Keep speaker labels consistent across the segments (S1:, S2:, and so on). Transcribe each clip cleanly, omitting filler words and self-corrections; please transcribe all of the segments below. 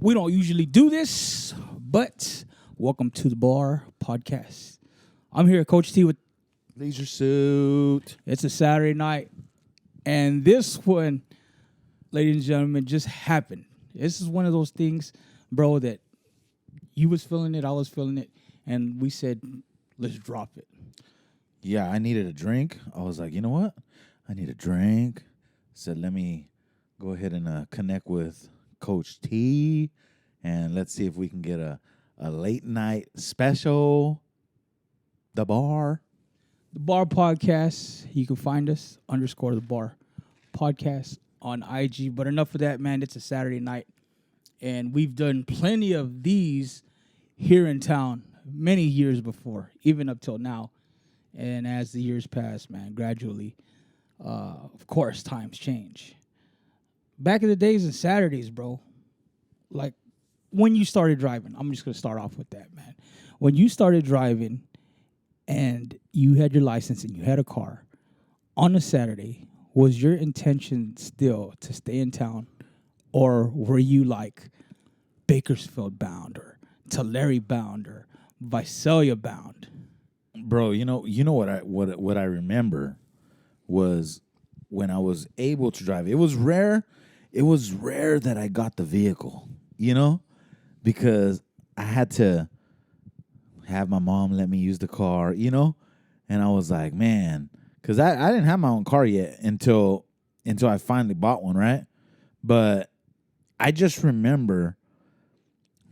S1: We don't usually do this, but welcome to the Bar Podcast. I'm here, Coach T, with
S2: Leisure Suit.
S1: it's a Saturday night, and this one, ladies and gentlemen, just happened. This is one of those things, bro, that you was feeling it, I was feeling it, and we said, let's drop it.
S2: Yeah, I needed a drink. I was like, you know what? I need a drink. Said, let me go ahead and connect with Coach T, and let's see if we can get a late night special. The Bar.
S1: The Bar Podcast, you can find us, _ the Bar Podcast on IG. But enough of that, man. It's a Saturday night, and we've done plenty of these here in town many years before, even up till now. And as the years pass, man, gradually, of course, times change. Back in the days and Saturdays, bro, like when you started driving, I'm just going to start off with that, man. When you started driving and you had your license and you had a car on a Saturday, was your intention still to stay in town, or were you like Bakersfield bound or Tulare bound or Visalia bound?
S2: Bro, you know what I remember was when I was able to drive. It was rare that I got the vehicle, because I had to have my mom let me use the car, and I was like, man, because I didn't have my own car yet until I finally bought one, right? But I just remember,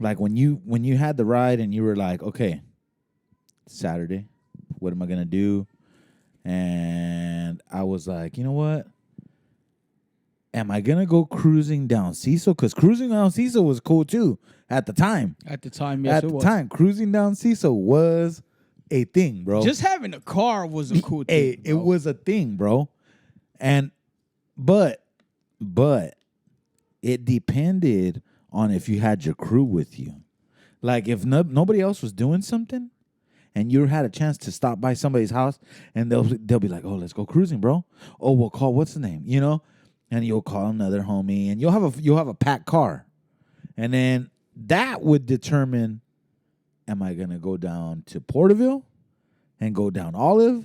S2: like, when you had the ride and you were like, okay, Saturday, what am I gonna do? And I was like, you know what? Am I gonna go cruising down Cecil? Because cruising down Cecil was cool too at the time.
S1: At the time, yes,
S2: it was. Cruising down Cecil was a thing, bro.
S1: Just having a car was a cool thing.
S2: It was a thing, bro. But it depended on if you had your crew with you. Like if nobody else was doing something, and you had a chance to stop by somebody's house, and they'll be like, "Oh, let's go cruising, bro." Oh, we'll call what's the name, and you'll call another homie, and you'll have a packed car, and then that would determine: am I gonna go down to Porterville and go down Olive,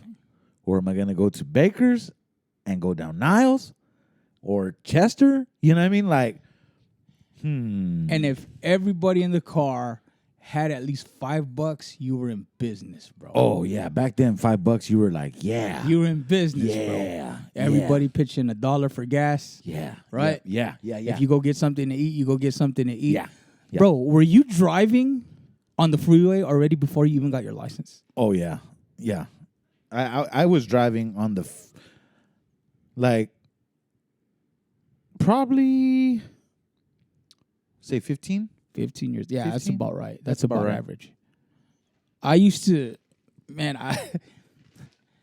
S2: or am I gonna go to Baker's and go down Niles or Chester? You know what I mean? Like,
S1: And if everybody in the car had at least $5, you were in business, bro.
S2: Oh yeah, back then $5 you were like, yeah,
S1: you were in business,
S2: yeah,
S1: bro. Everybody pitching $1 for gas.
S2: yeah,
S1: right.
S2: Yeah.
S1: If you go get something to eat, you go get something to eat.
S2: Yeah.
S1: Bro, were you driving on the freeway already before you even got your license?
S2: Oh yeah. I was driving on the probably say 15.
S1: 15 years. Yeah,
S2: 15?
S1: that's about right. That's
S2: about
S1: about
S2: right.
S1: average. I used to, man,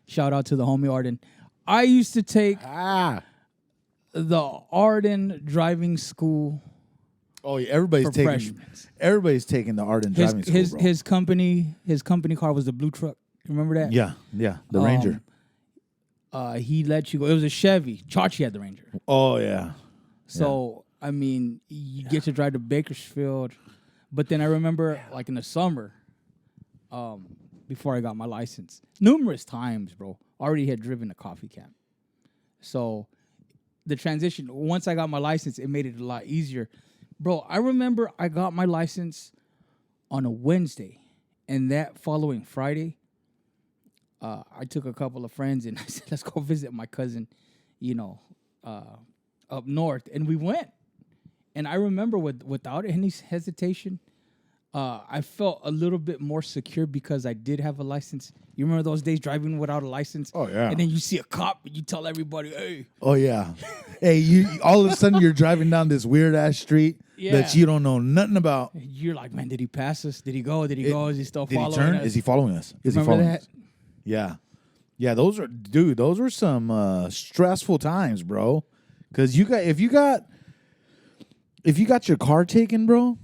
S1: shout out to the homie Arden. I used to take the Arden driving school.
S2: Oh yeah, everybody's
S1: For
S2: taking
S1: freshmen.
S2: everybody's taking the Arden driving school, bro.
S1: His company car was the blue truck. You remember that?
S2: Yeah, the Ranger.
S1: He let you go. It was a Chevy. Chachi had the Ranger.
S2: Oh yeah.
S1: So I mean, you get to drive to Bakersfield, but then I remember, like in the summer, before I got my license, numerous times, bro, I already had driven a coffee camp. So the transition, once I got my license, it made it a lot easier. Bro, I remember I got my license on a Wednesday, and that following Friday, I took a couple of friends and I said, let's go visit my cousin, up north, and we went. And I remember without any hesitation, I felt a little bit more secure because I did have a license. You remember those days driving without a license?
S2: Oh, yeah.
S1: And then you see a cop and you tell everybody, hey.
S2: Oh yeah. Hey, you all of a sudden you're driving down this weird ass street that you don't know nothing about.
S1: You're like, man, did he pass us? Did he go? Did he go? Is he still
S2: Did
S1: following
S2: he turn?
S1: us?
S2: Is he following us? Is
S1: Remember
S2: he following
S1: that?
S2: us? Yeah. Yeah, those were some stressful times, bro. Because if you got your car taken, bro,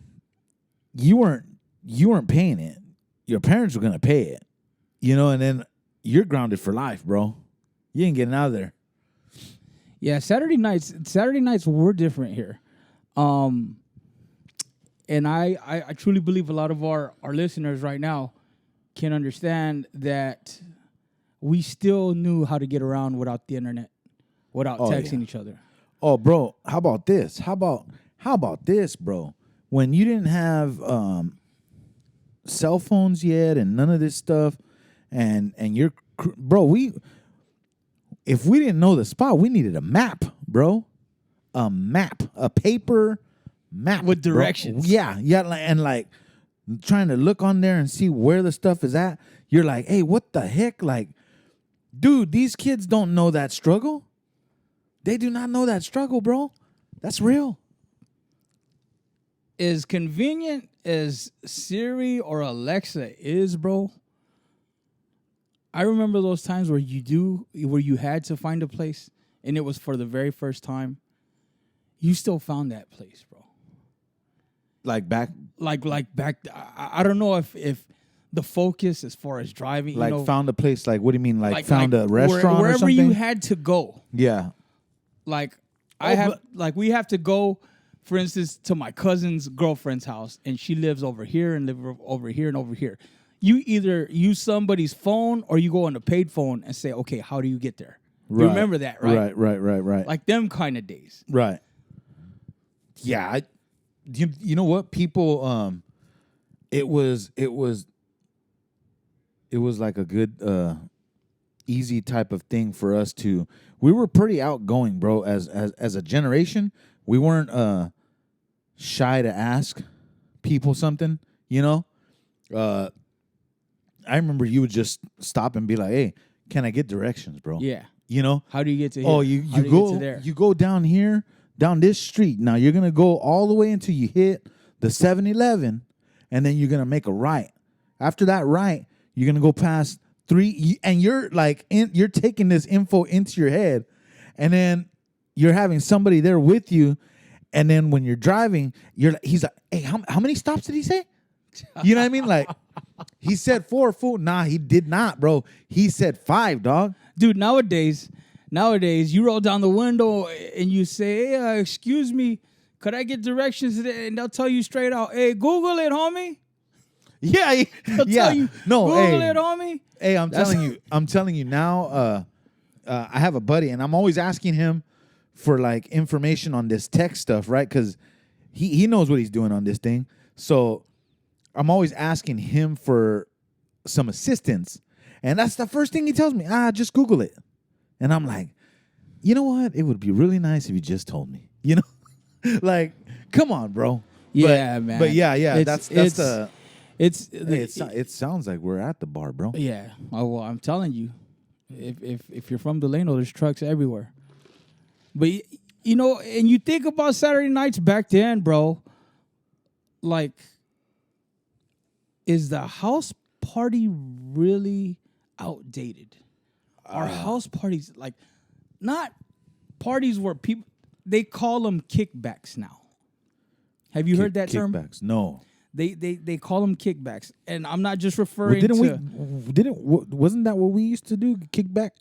S2: you weren't paying it. Your parents were gonna pay it, and then you're grounded for life, bro. You ain't getting out of there.
S1: Yeah, Saturday nights were different here. And I truly believe a lot of our listeners right now can understand that we still knew how to get around without the internet, without texting each other.
S2: Oh, bro, how about this? How about this, bro? When you didn't have cell phones yet and none of this stuff, and you're bro, if we didn't know the spot, we needed a map, bro. A map, a paper map
S1: With
S2: bro.
S1: directions.
S2: Yeah, and like trying to look on there and see where the stuff is at. You're like, hey, what the heck? Like, dude, these kids don't know that struggle. They do not know that struggle, bro. That's real.
S1: As convenient as Siri or Alexa is, bro, I remember those times where you had to find a place and it was for the very first time. You still found that place, bro.
S2: Like back,
S1: Like back. I don't know if the focus as far as driving,
S2: like
S1: you know,
S2: found a place. Like, what do you mean? Like found a restaurant
S1: wherever
S2: or something?
S1: you had to go.
S2: Yeah.
S1: Like we have to go, for instance, to my cousin's girlfriend's house, and she lives over here and live over here and over here. You either use somebody's phone or you go on a paid phone and say, okay, how do you get there?
S2: Right.
S1: You remember that, right?
S2: Right.
S1: Like them kind of days.
S2: Right. Yeah. You know what? People, it was like a good, easy type of thing for us to, we were pretty outgoing, bro. As a generation, we weren't, shy to ask people something, you know? I remember you would just stop and be like, hey, can I get directions, bro?
S1: Yeah.
S2: You know?
S1: How do you get to here?
S2: Oh,
S1: How
S2: you
S1: do get
S2: go
S1: to there?
S2: you go down here, down this street. Now you're gonna go all the way until you hit the 7-Eleven, and then you're gonna make a right. After that right, you're gonna go past 3, and you're like you're taking this info into your head, and then you're having somebody there with you, and then when you're driving, he's like, hey, how many stops did he say? You know what I mean? Like, he said 4, fool. Nah, he did not, bro. He said 5, dog.
S1: Dude, nowadays, you roll down the window and you say, hey, excuse me, could I get directions today? And they'll tell you straight out, hey, Google it, homie.
S2: Yeah,
S1: They'll
S2: yeah.
S1: tell you,
S2: No,
S1: Google
S2: hey,
S1: it, homie.
S2: hey, I'm telling you now. I have a buddy, and I'm always asking him for like information on this tech stuff, right? Because he knows what he's doing on this thing. So I'm always asking him for some assistance, and that's the first thing he tells me. Just Google it, and I'm like, you know what? It would be really nice if you just told me. You know, like, come on, bro.
S1: Yeah, man.
S2: But yeah,
S1: It's-
S2: that's the.
S1: It's
S2: Hey, it sounds like we're at the bar, bro.
S1: yeah. Oh well, I'm telling you, if you're from Delano, there's trucks everywhere. But you know, and you think about Saturday nights back then, bro. Like, is the house party really outdated? Are house parties like not parties where people they call them kickbacks now? Have you heard that term?
S2: Kickbacks? No.
S1: They call them kickbacks, and I'm not just referring
S2: Wasn't that what we used to do? Kickback?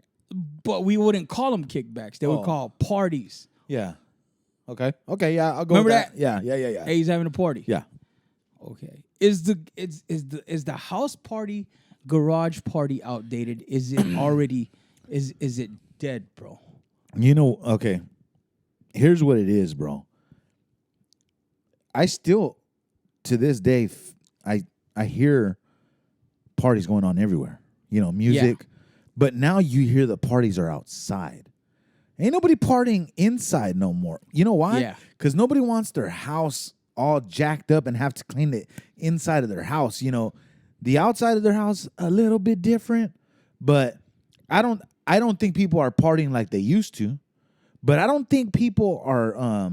S1: but we wouldn't call them kickbacks. They would call parties.
S2: Yeah. Okay. Yeah, I'll go.
S1: Remember
S2: with
S1: that?
S2: Yeah.
S1: Hey, he's having a party.
S2: Yeah.
S1: Okay. Is the house party, garage party outdated? Is it already is it dead, bro?
S2: You know, okay. Here's what it is, bro. I still, to this day, I hear parties going on everywhere. You know, music.
S1: Yeah.
S2: But now you hear the parties are outside. Ain't nobody partying inside no more. You know why?
S1: Yeah.
S2: Because nobody wants their house all jacked up and have to clean the inside of their house. You know, the outside of their house a little bit different. But I don't think people are partying like they used to. But I don't think people are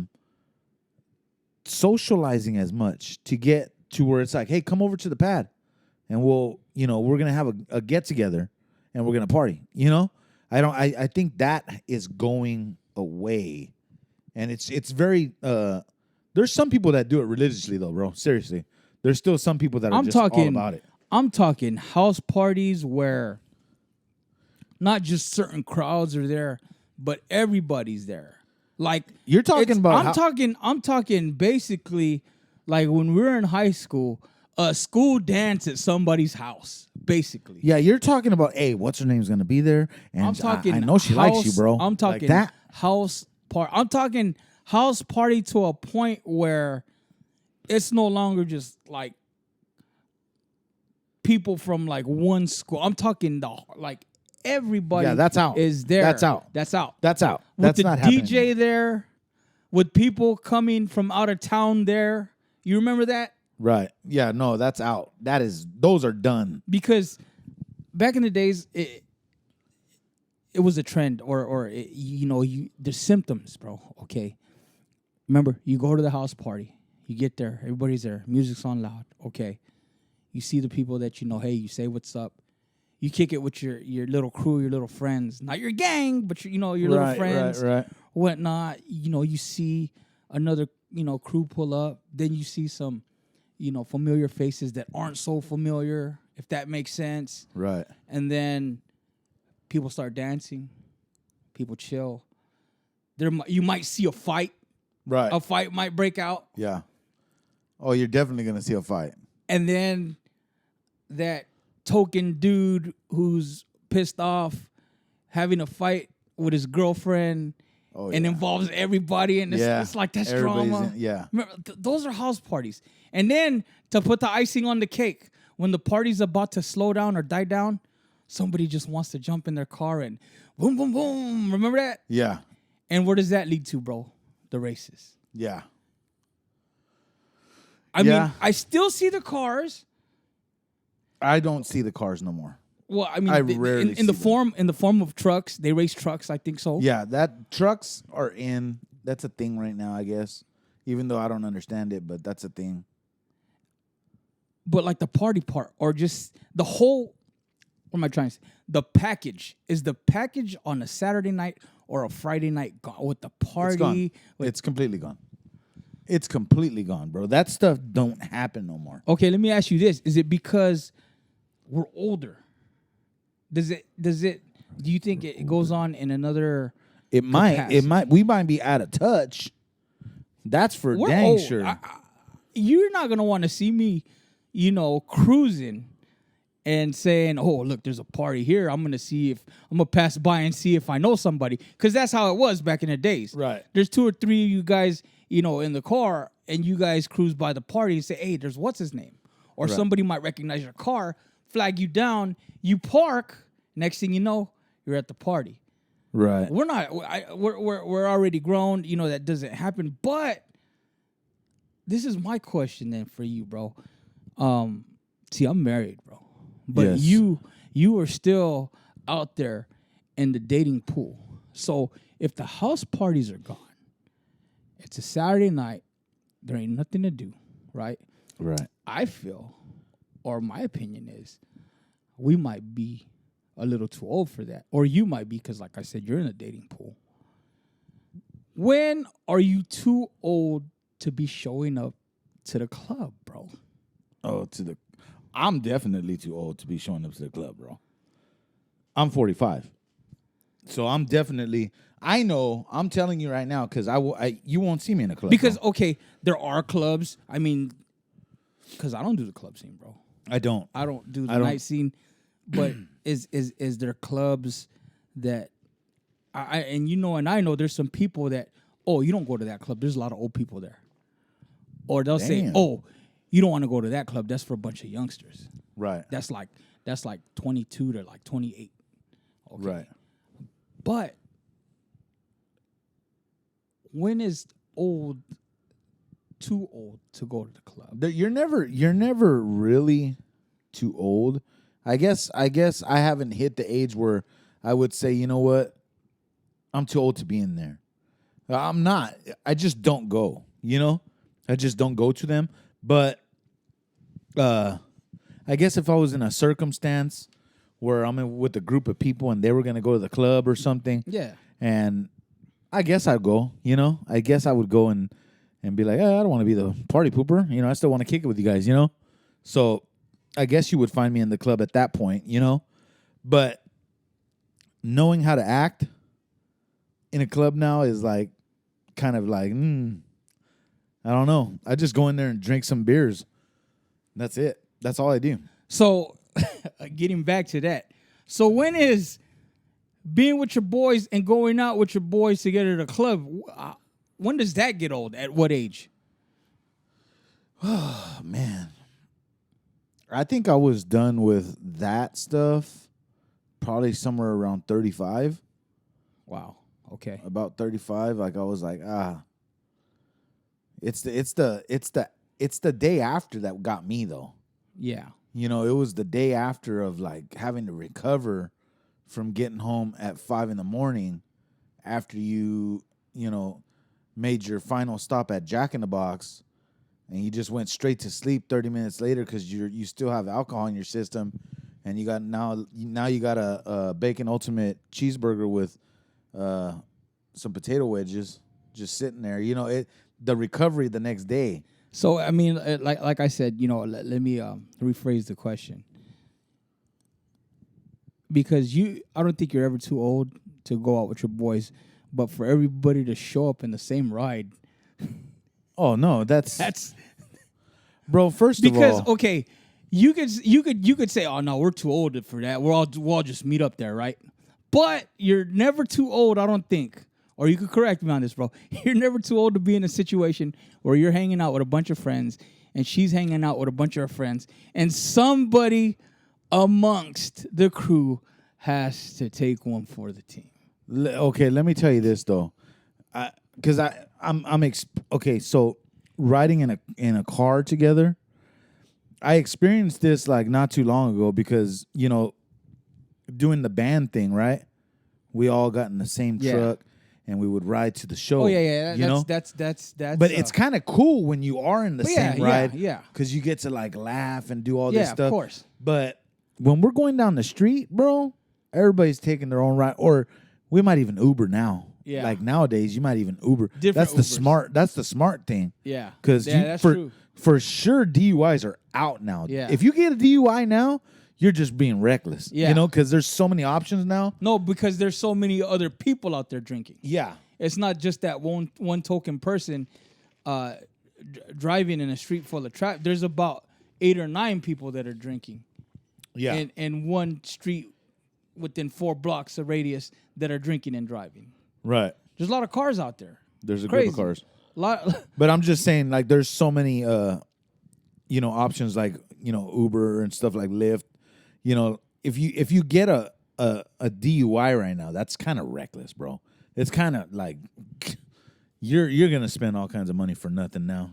S2: socializing as much to get to where it's like, hey, come over to the pad and we're going to have a get together and we're going to party, you know? I think that is going away. And it's very, there's some people that do it religiously though, bro. Seriously. There's still some people that are all about it.
S1: I'm talking house parties where not just certain crowds are there, but everybody's there. Like
S2: You're talking about
S1: I'm talking basically Like when we were in high school, a school dance at somebody's house, basically.
S2: Yeah, you're talking about, hey, what's her name's gonna be there? And
S1: I'm talking.
S2: I know she likes you,
S1: house-
S2: bro.
S1: I'm talking
S2: like that.
S1: house party. I'm talking house party to a point where it's no longer just like people from like one school. I'm talking like everybody.
S2: Yeah, that's out.
S1: Is there?
S2: That's out.
S1: That's out.
S2: That's out.
S1: With
S2: That's
S1: the
S2: not happening.
S1: DJ there, with people coming from out of town there. You remember that?
S2: Right. Yeah, no, that's out. Those are done.
S1: Because back in the days, it was a trend, or there's symptoms, bro. Okay, remember, you go to the house party, you get there, everybody's there, music's on loud. Okay, you see the people that you know. Hey, you say what's up. You kick it with your little crew, your little friends, not your gang, but your little friends,
S2: Right.
S1: whatnot. You see another crew pull up, then you see some familiar faces that aren't so familiar, if that makes sense.
S2: Right.
S1: And then people start dancing, people chill. You might see a fight.
S2: Right.
S1: A fight might break out,
S2: Yeah. Oh, you're definitely gonna see a fight.
S1: and then that token dude who's pissed off having a fight with his girlfriend.
S2: Oh,
S1: And
S2: yeah.
S1: involves everybody, and it's like that's
S2: Everybody's
S1: drama.
S2: yeah.
S1: Remember, those are house parties. And then to put the icing on the cake, when the party's about to slow down or die down, somebody just wants to jump in their car and boom, boom, boom. Remember that?
S2: Yeah.
S1: And where does that lead to, bro? The races.
S2: Yeah.
S1: I
S2: Yeah.
S1: mean, I still see the cars.
S2: I don't see the cars no more.
S1: Well, I mean,
S2: I rarely
S1: in the
S2: see them.
S1: form of trucks. They race trucks, I think so.
S2: Yeah, that trucks are in. That's a thing right now, I guess. Even though I don't understand it, but that's a thing.
S1: But like the party part, or just the whole. What am I trying to say? The package. Is the package on a Saturday night or a Friday night gone with the party?
S2: It's gone. It's completely gone. It's completely gone, bro. That stuff don't happen no more.
S1: Okay, let me ask you this: is it because we're older? Do you think it goes on in another?
S2: It might.
S1: capacity?
S2: It might. We might be out of touch. That's for
S1: We're
S2: dang
S1: old.
S2: sure.
S1: You're not gonna want to see me, cruising and saying, "Oh, look, there's a party here. I'm gonna pass by and see if I know somebody," because that's how it was back in the days.
S2: Right.
S1: There's 2 or 3 of you guys, in the car, and you guys cruise by the party and say, "Hey, there's what's his name," or
S2: Right.
S1: somebody might recognize your car, flag you down, you park. Next thing you know, you're at the party.
S2: Right.
S1: We're not. We're already grown. That doesn't happen. But this is my question then for you, bro. See, I'm married, bro. But
S2: Yes.
S1: you are still out there in the dating pool. So if the house parties are gone, it's a Saturday night. There ain't nothing to do, right?
S2: Right.
S1: I feel, or my opinion is, we might be a little too old for that. Or you might be, because like I said, you're in a dating pool. When are you too old to be showing up to the club, bro?
S2: Oh, I'm definitely too old to be showing up to the club, bro. I'm 45. So I'm definitely, I know, I'm telling you right now, because you won't see me in a club.
S1: Because,
S2: bro.
S1: okay, there are clubs. I mean, because I don't do the club scene, bro.
S2: I don't.
S1: I don't do the
S2: I don't-
S1: night scene. But is there clubs that and I know there's some people that, oh, you don't go to that club. There's a lot of old people there. Or they'll say,
S2: Damn.
S1: oh, you don't want to go to that club. That's for a bunch of youngsters.
S2: Right.
S1: That's like 22 to like 28. Okay.
S2: Right.
S1: But when is too old to go to the club?
S2: You're never really too old. I guess I haven't hit the age where I would say, you know what, I'm too old to be in there. I'm not. I just don't go. I just don't go to them. But I guess if I was in a circumstance where I'm with a group of people and they were gonna go to the club or something,
S1: Yeah.
S2: and I guess I'd go. I guess I would go and be like, I don't want to be the party pooper. I still want to kick it with you guys. So I guess you would find me in the club at that point. But knowing how to act in a club now is like kind of like I don't know. I just go in there and drink some beers. That's it. That's all I do.
S1: So, getting back to that. So, when is being with your boys and going out with your boys together to the club, when does that get old? At what age?
S2: Oh, man. I think I was done with that stuff probably somewhere around 35.
S1: Wow. Okay.
S2: About 35. Like I was like, it's the day after that got me though.
S1: Yeah.
S2: You know, it was the day after of like having to recover from getting home at 5 a.m. after you made your final stop at Jack in the Box, and you just went straight to sleep 30 minutes later because you still have alcohol in your system, and you got now you got a bacon ultimate cheeseburger with some potato wedges just sitting there. You know, the recovery the next day.
S1: So I mean, like I said, let me rephrase the question, because I don't think you're ever too old to go out with your boys, but for everybody to show up in the same ride,
S2: Oh no,
S1: that's
S2: bro. First
S1: because
S2: of all,
S1: okay, you could say, oh no, we're too old for that. We'll all just meet up there, right? But you're never too old, I don't think. Or you could correct me on this, bro. You're never too old to be in a situation where you're hanging out with a bunch of friends and she's hanging out with a bunch of her friends, and somebody amongst the crew has to take one for the team.
S2: okay, let me tell you this though, because okay. So riding in a car together, I experienced this like not too long ago because doing the band thing, right? We all got in the same truck and we would ride to the show.
S1: Oh yeah. That's.
S2: But it's kind of cool when you are in the same ride,
S1: yeah.
S2: because you get to like laugh and do all this stuff.
S1: Of course.
S2: But when we're going down the street, bro, everybody's taking their own ride, or we might even Uber now.
S1: Yeah.
S2: Like nowadays, you might even Uber.
S1: Different
S2: That's the smart thing.
S1: Yeah.
S2: Because
S1: that's true.
S2: For sure, DUIs are out now.
S1: Yeah.
S2: If you get a DUI now, you're just being reckless.
S1: Yeah.
S2: Because there's so many options now.
S1: No, because there's so many other people out there drinking.
S2: Yeah.
S1: It's not just that one token person driving in a street full of traffic. There's about 8 or 9 people that are drinking.
S2: Yeah.
S1: In one street within 4 blocks of radius that are drinking and driving.
S2: Right.
S1: There's a lot of cars out there.
S2: There's a
S1: Crazy.
S2: group of cars.
S1: But
S2: I'm just saying, like, there's so many, options like, Uber and stuff like Lyft. If you get a DUI right now, that's kind of reckless, bro. It's kind of like you're gonna spend all kinds of money for nothing now,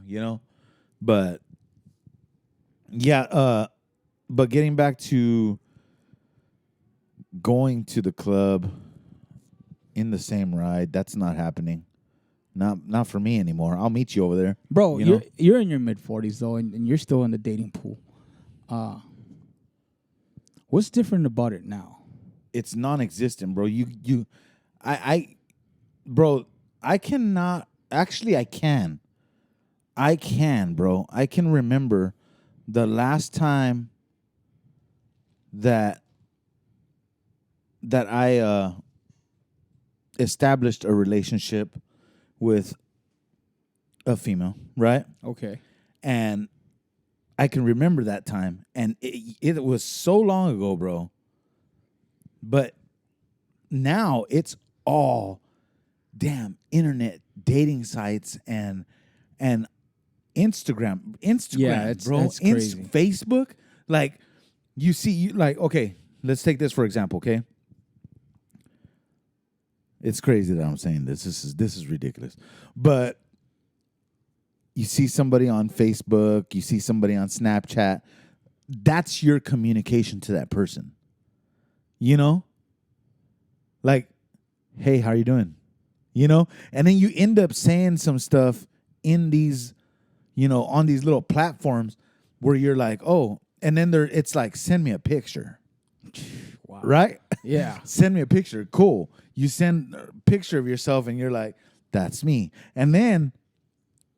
S2: But yeah, but getting back to going to the club in the same ride, that's not happening. Not for me anymore. I'll meet you over there.
S1: Bro, you're in your mid-40s, though, and you're still in the dating pool. What's different about it now?
S2: It's non-existent, bro. Bro, I cannot. Actually, I can. I can, bro. I can remember the last time that I established a relationship with a female, right?
S1: Okay.
S2: And I can remember that time, and it was so long ago, bro. But now it's all damn internet dating sites and Instagram,
S1: Yeah,
S2: bro.
S1: that's crazy.
S2: Facebook, like you see, okay, let's take this for example, okay? It's crazy that I'm saying this. This is ridiculous. But you see somebody on Facebook, you see somebody on Snapchat, that's your communication to that person. Like, hey, how are you doing? And then you end up saying some stuff in these, on these little platforms where you're like, oh, and then it's like, send me a picture.
S1: Wow.
S2: Right?
S1: Yeah.
S2: Send me a picture. Cool. You send a picture of yourself and you're like, that's me. And then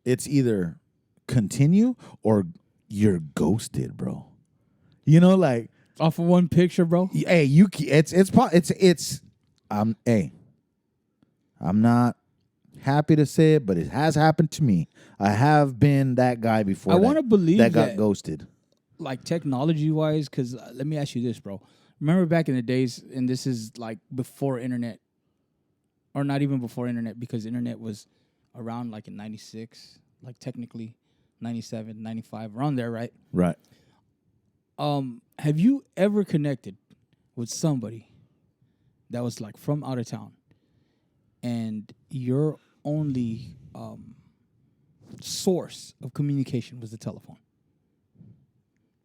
S2: it's either continue or you're ghosted, bro. Like
S1: off of one picture, bro.
S2: Hey, I'm not happy to say it, but it has happened to me. I have been that guy before.
S1: I want to believe
S2: that
S1: that
S2: got ghosted.
S1: like technology wise, because let me ask you this, bro. Remember back in the days, and this is like before internet, or not even before internet, because internet was around like in 96, like technically 97, 95, around there, right?
S2: Right.
S1: Have you ever connected with somebody that was like from out of town and your only source of communication was the telephone,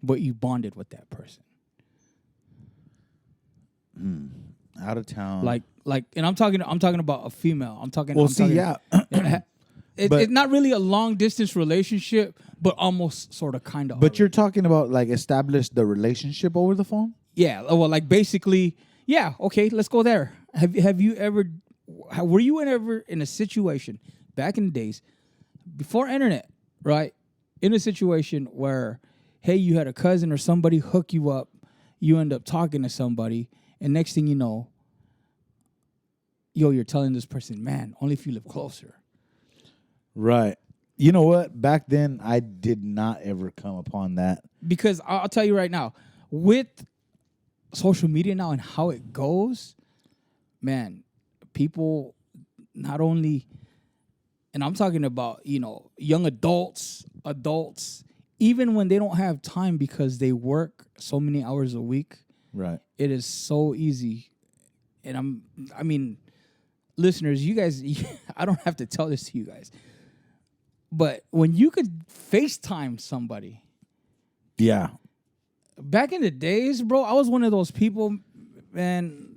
S1: but you bonded with that person?
S2: Out of town.
S1: Like, and I'm talking about a female. I'm talking.
S2: Well,
S1: I'm talking,
S2: yeah.
S1: It's not really a long distance relationship, but almost sort of kind of.
S2: But you're talking about like establish the relationship over the phone?
S1: Yeah. Well, like basically, yeah. Okay, let's go there. Have you ever? Were you ever in a situation back in the days before internet, right? In a situation where, hey, you had a cousin or somebody hook you up, you end up talking to somebody, and next thing you know, you're telling this person, man, only if you live closer.
S2: Right. You know what? Back then, I did not ever come upon that.
S1: Because I'll tell you right now, with social media now and how it goes, man, people not only, and I'm talking about, young adults, even when they don't have time because they work so many hours a week,
S2: Right.
S1: it is so easy. And I mean, listeners, you guys, I don't have to tell this to you guys, but when you could FaceTime somebody,
S2: Yeah.
S1: back in the days, bro, I was one of those people, man.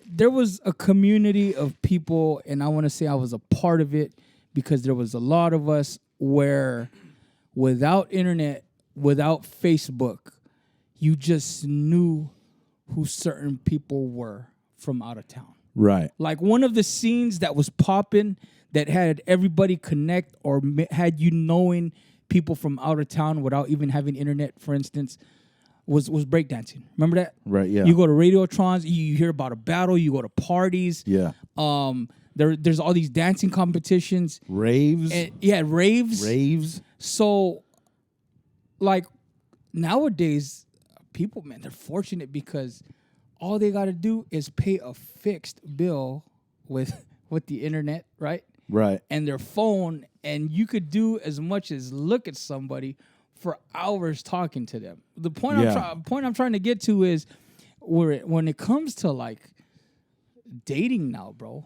S1: There was a community of people, and I want to say I was a part of it because there was a lot of us where without internet, without Facebook, you just knew who certain people were from out of town.
S2: Right.
S1: Like one of the scenes that was popping that had everybody connect or had you knowing people from out of town without even having internet, for instance, was breakdancing. Remember that?
S2: Right, yeah.
S1: You go to Radiotrons, you hear about a battle, you go to parties.
S2: Yeah.
S1: There's all these dancing competitions.
S2: Raves.
S1: Raves.
S2: Raves.
S1: So, like, nowadays, people, man, they're fortunate because all they got to do is pay a fixed bill with the internet, right?
S2: Right.
S1: And their phone, and you could do as much as look at somebody for hours talking to them. The point I'm trying to get to is when it comes to like dating now, bro,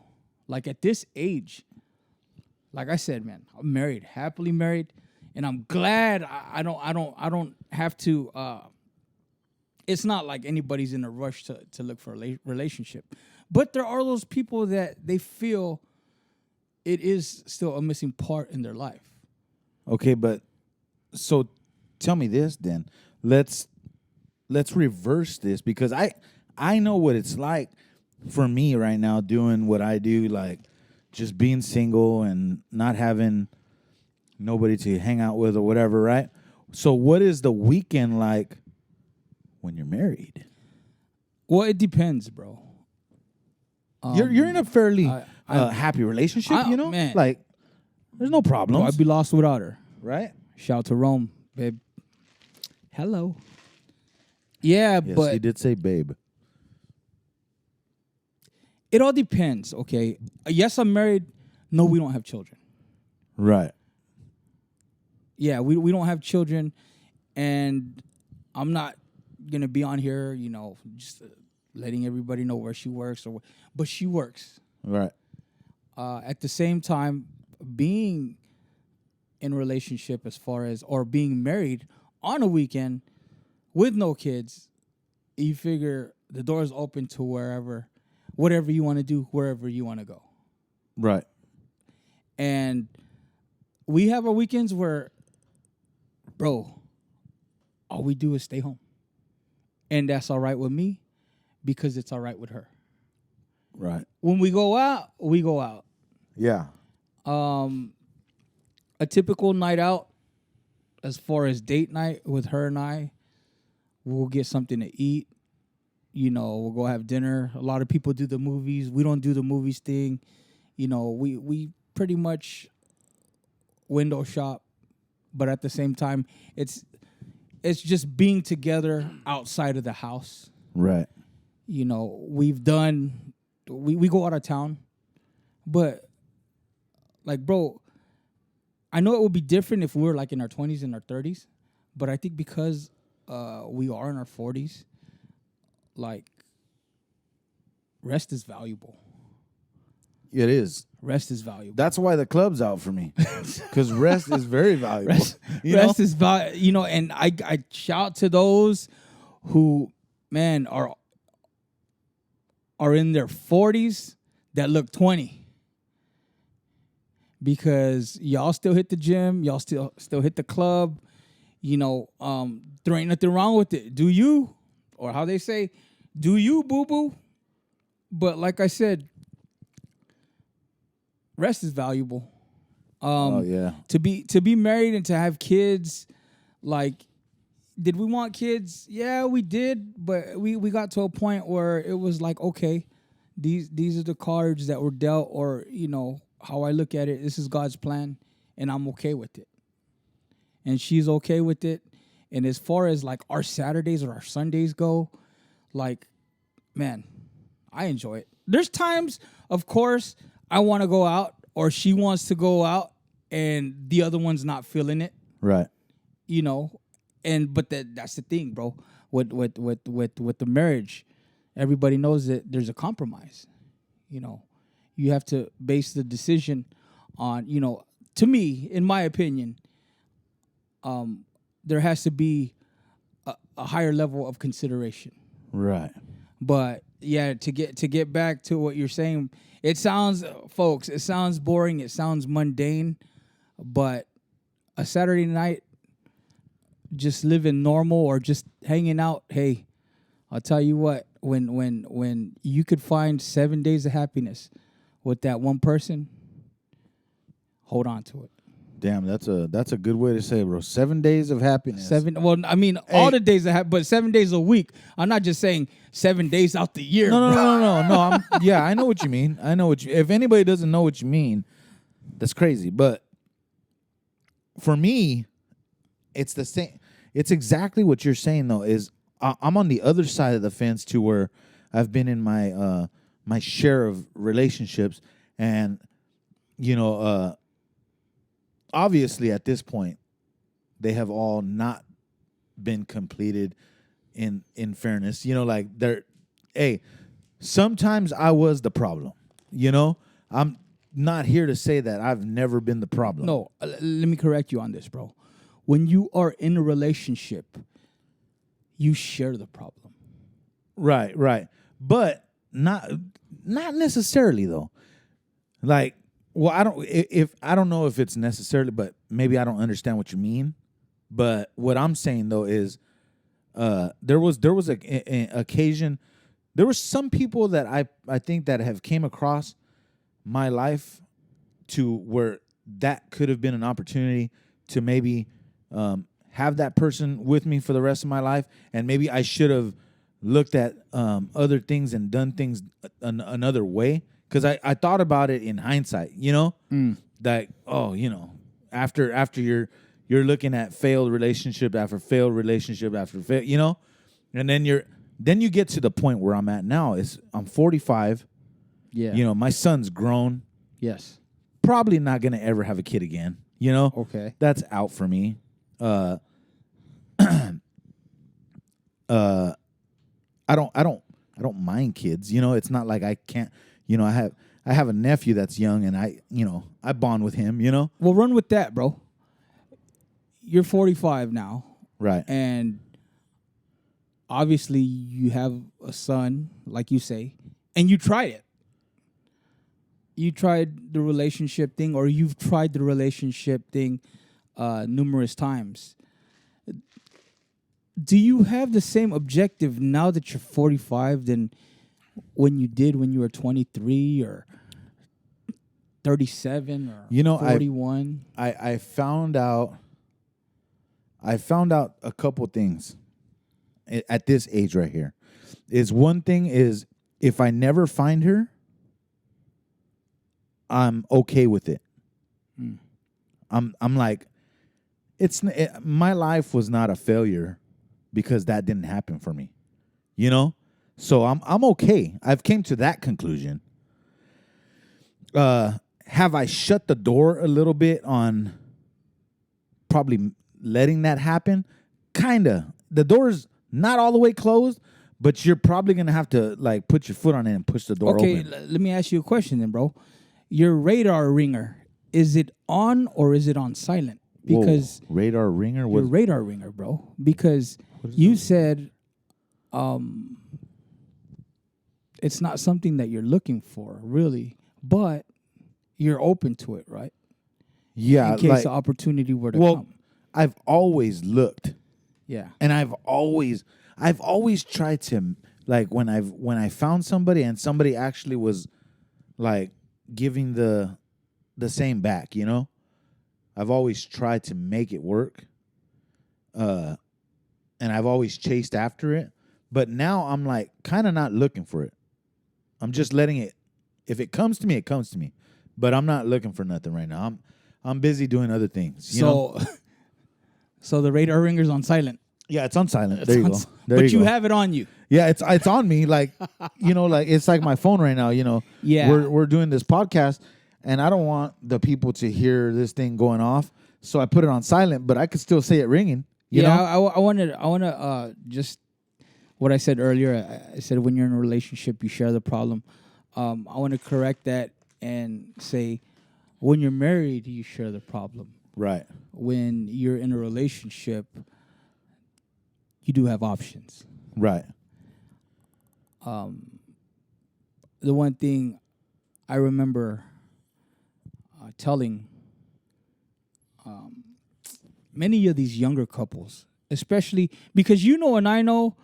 S1: like at this age, like I said, man, I'm married, happily married, and I'm glad I don't have to. It's not like anybody's in a rush to look for a relationship, but there are those people that they feel it is still a missing part in their life.
S2: Okay, but so tell me this then. Let's reverse this because I know what it's like for me right now doing what I do, like just being single and not having nobody to hang out with or whatever, right? So what is the weekend like when you're married?
S1: Well, it depends, bro.
S2: You're in a fairly happy relationship,
S1: man.
S2: Like there's no problems.
S1: Bro, I'd be lost without her.
S2: Right?
S1: Shout out to Rome, babe. Hello. Yeah,
S2: Yes,
S1: but
S2: he did say babe.
S1: it all depends, okay? Yes, I'm married. No, we don't have children.
S2: Right.
S1: Yeah, we don't have children, and I'm not gonna be on here, just letting everybody know where she works, but she works.
S2: Right.
S1: At the same time, being in a relationship or being married on a weekend with no kids, you figure the door is open to whatever you want to do, wherever you want to go.
S2: Right.
S1: And we have our weekends where, bro, all we do is stay home. And that's all right with me because it's all right with her.
S2: Right.
S1: When we go out, we go out.
S2: Yeah.
S1: A typical night out, as far as date night with her and I, we'll get something to eat. We'll go have dinner. A lot of people do the movies. We don't do the movies thing. You know, we pretty much window shop, but at the same time, it's just being together outside of the house.
S2: Right.
S1: You know, we go out of town, but like, bro, I know it would be different if we were like in our 20s and our 30s, but I think because we are in our 40s, like, rest is valuable.
S2: It is.
S1: Rest is valuable.
S2: That's why the club's out for me, because rest is very valuable.
S1: Rest is valuable. You know, and I shout to those who, man, are in their 40s that look 20. Because y'all still hit the gym, y'all still hit the club. You know, there ain't nothing wrong with it. Do you? Or how they say, do you, boo-boo? But like I said, rest is valuable.
S2: Oh yeah.
S1: To be married and to have kids, like, did we want kids? Yeah, we did, but we got to a point where it was like, okay, these are the cards that were dealt, or, you know, how I look at it, this is God's plan, and I'm okay with it. And she's okay with it. And as far as like our Saturdays or our Sundays go, like, man, I enjoy it. There's times, of course, I want to go out, or she wants to go out, and the other one's not feeling it.
S2: Right.
S1: You know, but that's the thing, bro. With the marriage, everybody knows that there's a compromise. You know, you have to base the decision on, you know, to me, in my opinion, there has to be a higher level of consideration.
S2: Right.
S1: But yeah, to get back to what you're saying, it sounds boring, it sounds mundane, but a Saturday night, just living normal or just hanging out, hey, I'll tell you what, when you could find 7 days of happiness with that one person, hold on to it.
S2: Damn, that's a good way to say it, bro. 7 days of happiness.
S1: Well, I mean, all the days of but 7 days a week. I'm not just saying 7 days out the year.
S2: No. Yeah, I know what you mean. If anybody doesn't know what you mean, that's crazy. But for me, it's the same. It's exactly what you're saying, though. Is I'm on the other side of the fence to where I've been in my my share of relationships, and you know, obviously at this point, they have all not been completed. In fairness, you know, like sometimes I was the problem. You know, I'm not here to say that I've never been the problem.
S1: No, let me correct you on this, bro. When you are in a relationship, you share the problem.
S2: Right. But not necessarily though. Like, well, I don't know if it's necessarily, but maybe I don't understand what you mean. But what I'm saying though is, there was an occasion. There were some people that I think that have came across my life to where that could have been an opportunity to maybe have that person with me for the rest of my life, and maybe I should have looked at other things and done things another way, because I thought about it in hindsight, you know, like, oh, you know, after you're looking at failed relationship after failed relationship after failed, you know, and then you get to the point where I'm at now. I'm 45.
S1: Yeah.
S2: You know, my son's grown.
S1: Yes.
S2: Probably not gonna ever have a kid again. You know.
S1: Okay.
S2: That's out for me. I don't mind kids. You know, it's not like I can't. You know, I have a nephew that's young, and I bond with him. You know.
S1: Well, run with that, bro. You're 45 now.
S2: Right.
S1: And obviously you have a son, like you say, and you tried it. You tried the relationship thing, or you've tried the relationship thing numerous times. Do you have the same objective now that you're 45 than when you did when you were 23 or 37 or 41?
S2: I found out a couple things at this age right here. One thing is, if I never find her, I'm okay with it. I'm like, my life was not a failure because that didn't happen for me, you know. So I'm okay. I've came to that conclusion. Have I shut the door a little bit on probably letting that happen? Kinda. The door's not all the way closed, but you're probably gonna have to like put your foot on it and push the door
S1: Okay,
S2: open.
S1: let me ask you a question then, bro. Your radar ringer, is it on or is it on silent? Because
S2: Whoa, radar ringer
S1: your
S2: was
S1: radar ringer, bro. Because you said it's not something that you're looking for, really, but you're open to it, right?
S2: yeah.
S1: In case
S2: Like,
S1: the opportunity were to
S2: well,
S1: come.
S2: I've always looked,
S1: Yeah.
S2: and I've always tried to like when I found somebody and somebody actually was like giving the same back, you know. I've always tried to make it work, and I've always chased after it. But now I'm like kind of not looking for it. I'm just letting it. If it comes to me, it comes to me. But I'm not looking for nothing right now. I'm busy doing other things. You know?
S1: So the radar ringer's on silent.
S2: Yeah, it's on silent. There you go. There
S1: But you
S2: go.
S1: have it on you.
S2: Yeah, it's on me. Like, you know, like it's like my phone right now. You know,
S1: Yeah.
S2: we're doing this podcast, and I don't want the people to hear this thing going off, so I put it on silent. But I could still say it ringing. You know?
S1: I want to just what I said earlier. I said when you're in a relationship, you share the problem. I want to correct that and say when you're married, you share the problem.
S2: Right.
S1: When you're in a relationship, you do have options.
S2: Right.
S1: The one thing I remember telling many of these younger couples, especially because you know and I know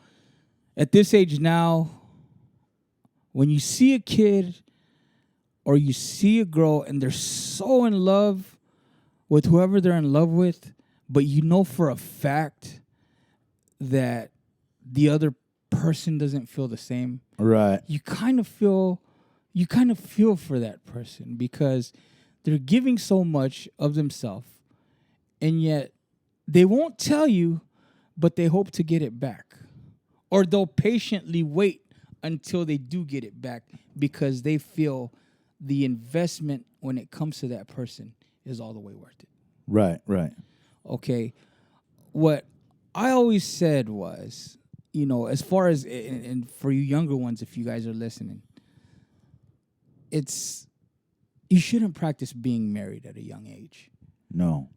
S1: at this age now, when you see a kid or you see a girl and they're so in love with whoever they're in love with, but you know for a fact that the other person doesn't feel the same,
S2: Right.
S1: you kind of feel for that person because they're giving so much of themselves, and yet they won't tell you, but they hope to get it back, or they'll patiently wait until they do get it back because they feel the investment when it comes to that person is all the way worth it.
S2: Right. Right.
S1: Okay, what I always said was, you know, as far as and for you younger ones, if you guys are listening, it's you shouldn't practice being married at a young age.
S2: No.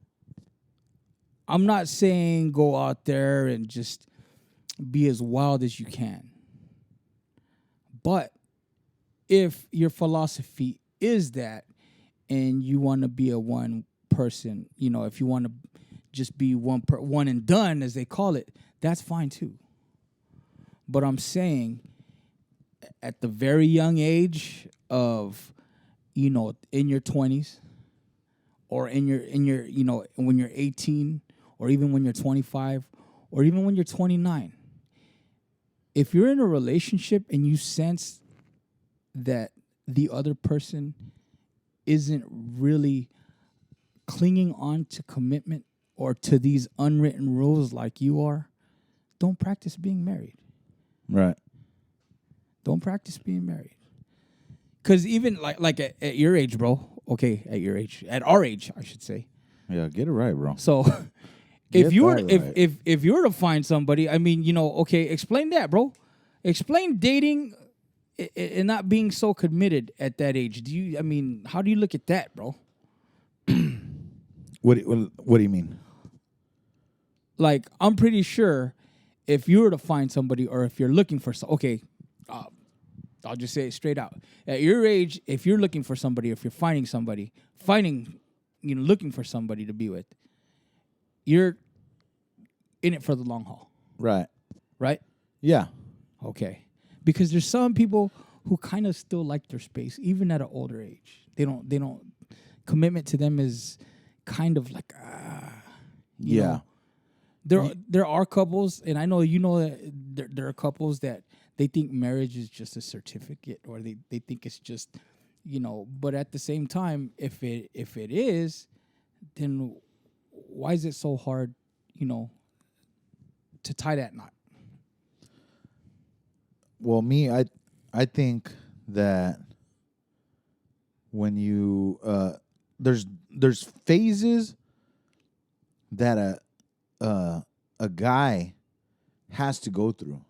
S1: I'm not saying go out there and just be as wild as you can. But if your philosophy is that and you want to be a one person, you know, if you want to just be one and done as they call it, that's fine too. But I'm saying at the very young age of, you know, in your 20s or in your you know, when you're 18 or even when you're 25 or even when you're 29, if you're in a relationship and you sense that the other person isn't really clinging on to commitment or to these unwritten rules like you are, don't practice being married.
S2: Right.
S1: Don't practice being married. Because even like at your age, bro, okay, at your age, at our age, I should say.
S2: Yeah, get it right, bro.
S1: So
S2: Get
S1: if you were
S2: that right.
S1: if you were to find somebody, I mean, you know, okay, explain that, bro. Explain dating and not being so committed at that age. How do you look at that, bro?
S2: What do you mean?
S1: Like, I'm pretty sure if you were to find somebody or if you're looking for I'll just say it straight out. At your age, if you're looking for somebody, if you're finding somebody, looking for somebody to be with, you're in it for the long haul,
S2: Right.
S1: right?
S2: Yeah.
S1: Okay. Because there's some people who kind of still like their space, even at an older age. They don't commitment to them is kind of like, you know. There are couples, and I know you know that there are couples that they think marriage is just a certificate, or they think it's just But at the same time, if it is, then why is it so hard, to tie that knot?
S2: Well, me, I think that when you there's phases that a guy has to go through.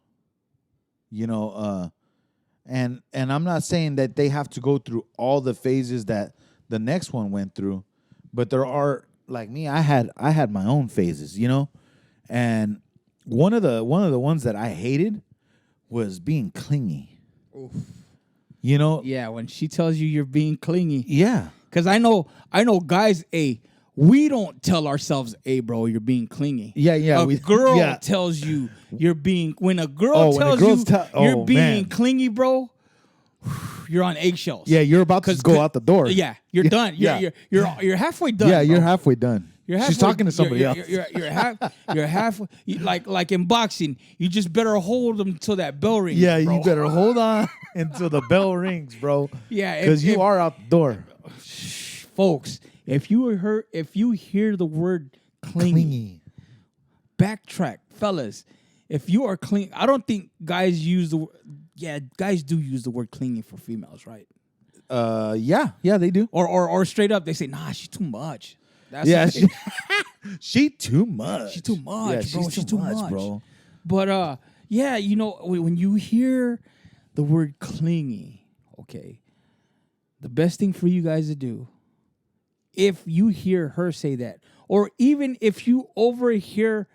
S2: And I'm not saying that they have to go through all the phases that the next one went through, but there are, like me, I had my own phases, and one of the ones that I hated was being clingy.
S1: Oof.
S2: Yeah,
S1: when she tells you you're being clingy.
S2: Yeah.
S1: Because I know guys, we don't tell ourselves, bro, you're being clingy.
S2: Yeah.
S1: A girl tells you you're being, when a girl tells you you're being clingy, bro, you're on eggshells.
S2: Yeah, you're about to go out the door.
S1: Yeah, you're done. You're halfway done.
S2: Yeah, you're
S1: bro.
S2: halfway done. She's talking to somebody else.
S1: You're halfway. Like in boxing, you just better hold them until that bell rings.
S2: Yeah,
S1: bro.
S2: you better hold on until the bell rings, bro.
S1: Yeah,
S2: because you are out the door,
S1: folks. If you hear the word clingy, backtrack, fellas. If you are clingy, I don't think guys use the word. Yeah, guys do use the word clingy for females, right?
S2: Yeah, they do.
S1: Or straight up, they say, nah, she's too much.
S2: She too much.
S1: She's too much, bro.
S2: She's too much, bro.
S1: But when you hear the word clingy, okay, the best thing for you guys to do, if you hear her say that, or even if you overhear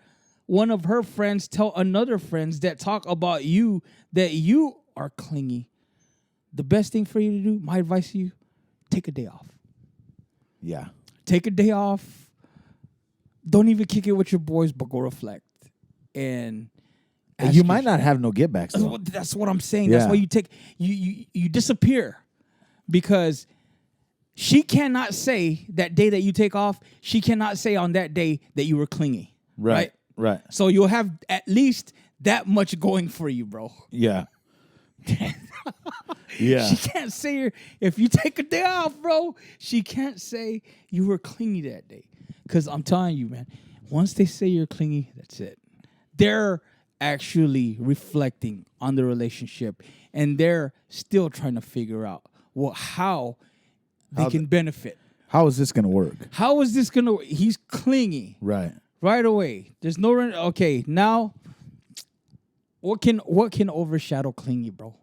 S1: one of her friends tell another friends that talk about you that you are clingy, the best thing for you to do, my advice to you, take a day off.
S2: Yeah.
S1: Take a day off. Don't even kick it with your boys, but go reflect. And
S2: you might not have no get backs.
S1: That's what I'm saying.
S2: Yeah.
S1: That's why you disappear. Because she cannot say that day that you take off, she cannot say on that day that you were clingy. Right. So you'll have at least that much going for you, bro.
S2: Yeah. Yeah.
S1: She can't say if you take a day off, bro, she can't say you were clingy that day. Because I'm telling you, man, once they say you're clingy, that's it. They're actually reflecting on the relationship, and they're still trying to figure out how they can benefit.
S2: How is this going to work?
S1: How is this going to work? He's clingy.
S2: Right
S1: away. There's no... Okay, now, what can overshadow clingy, bro?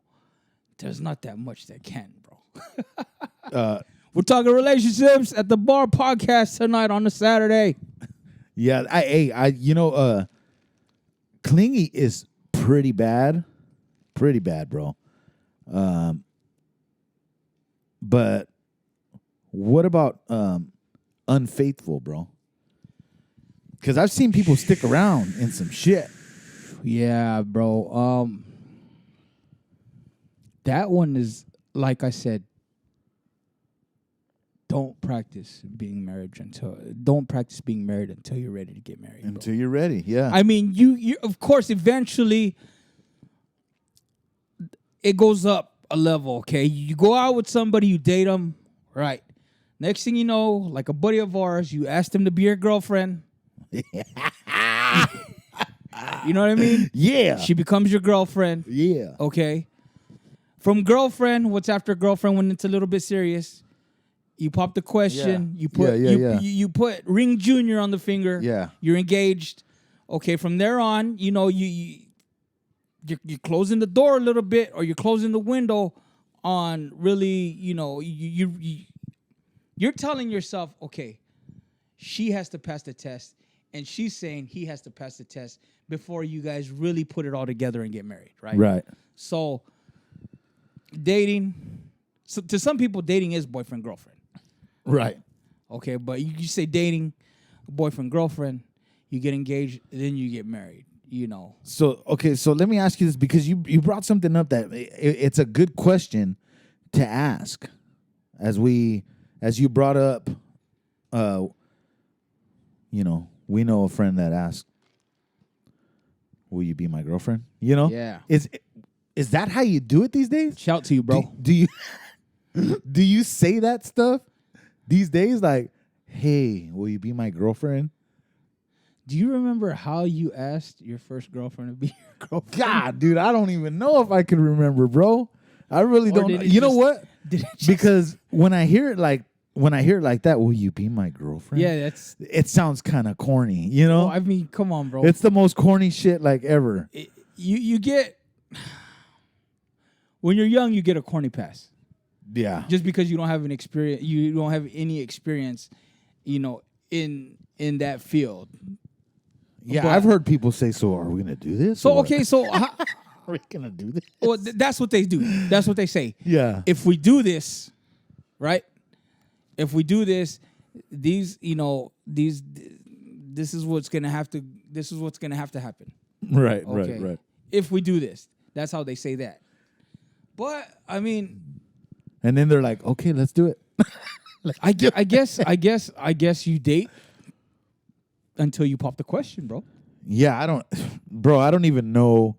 S1: There's not that much that can, bro. We're talking relationships at the Bar Podcast tonight on a Saturday.
S2: Yeah, clingy is pretty bad, bro. But what about unfaithful, bro? Because I've seen people stick around in some shit.
S1: Yeah, bro. That one is, like I said, don't practice being married until you're ready to get married.
S2: Until you're ready, yeah.
S1: I mean, you of course, eventually it goes up a level, okay? You go out with somebody, you date them, right? Next thing you know, like a buddy of ours, you ask them to be your girlfriend. You know what I mean?
S2: Yeah.
S1: She becomes your girlfriend.
S2: Yeah.
S1: Okay. From girlfriend, what's after girlfriend when it's a little bit serious? You pop the question.
S2: Yeah.
S1: You put ring junior on the finger.
S2: Yeah.
S1: You're engaged. Okay. From there on, you're closing the door a little bit, or you're closing the window on really. You're telling yourself, okay, she has to pass the test, and she's saying he has to pass the test before you guys really put it all together and get married, right?
S2: Right.
S1: So, dating, to some people, dating is boyfriend, girlfriend.
S2: Right.
S1: Okay, but you say dating, boyfriend, girlfriend, you get engaged, then you get married,
S2: So let me ask you this, because you brought something up that it's a good question to ask. As you brought up, we know a friend that asked, will you be my girlfriend?
S1: Yeah.
S2: Is that how you do it these days?
S1: Shout to you, bro.
S2: Do you Do you say that stuff these days? Like, hey, will you be my girlfriend?
S1: Do you remember how you asked your first girlfriend to be your girlfriend?
S2: God, dude, I don't even know if I can remember, bro. I really
S1: Or
S2: don't.
S1: did it
S2: You know
S1: just-
S2: what?
S1: Did it just-
S2: Because when I hear it like that, will you be my girlfriend?
S1: yeah, that's.
S2: It sounds kind of corny, you know?
S1: Well, I mean, come on, bro.
S2: It's the most corny shit like ever.
S1: You get when you're young, you get a corny pass
S2: Yeah.
S1: just because you don't have an experience. You don't have any experience, in that field.
S2: Yeah,
S1: But-
S2: I've heard people say, so are we going to do this?
S1: So
S2: or what?
S1: okay, so
S2: Are we going to do this?
S1: well, that's what they do. That's what they say.
S2: Yeah.
S1: If we do this, right? If we do this, this is what's gonna have to. This is what's gonna have to happen.
S2: Right,
S1: Okay.
S2: right.
S1: If we do this, that's how they say that. But I mean,
S2: And then they're like, okay, let's do it.
S1: I guess you date until you pop the question, bro.
S2: Yeah, I don't even know.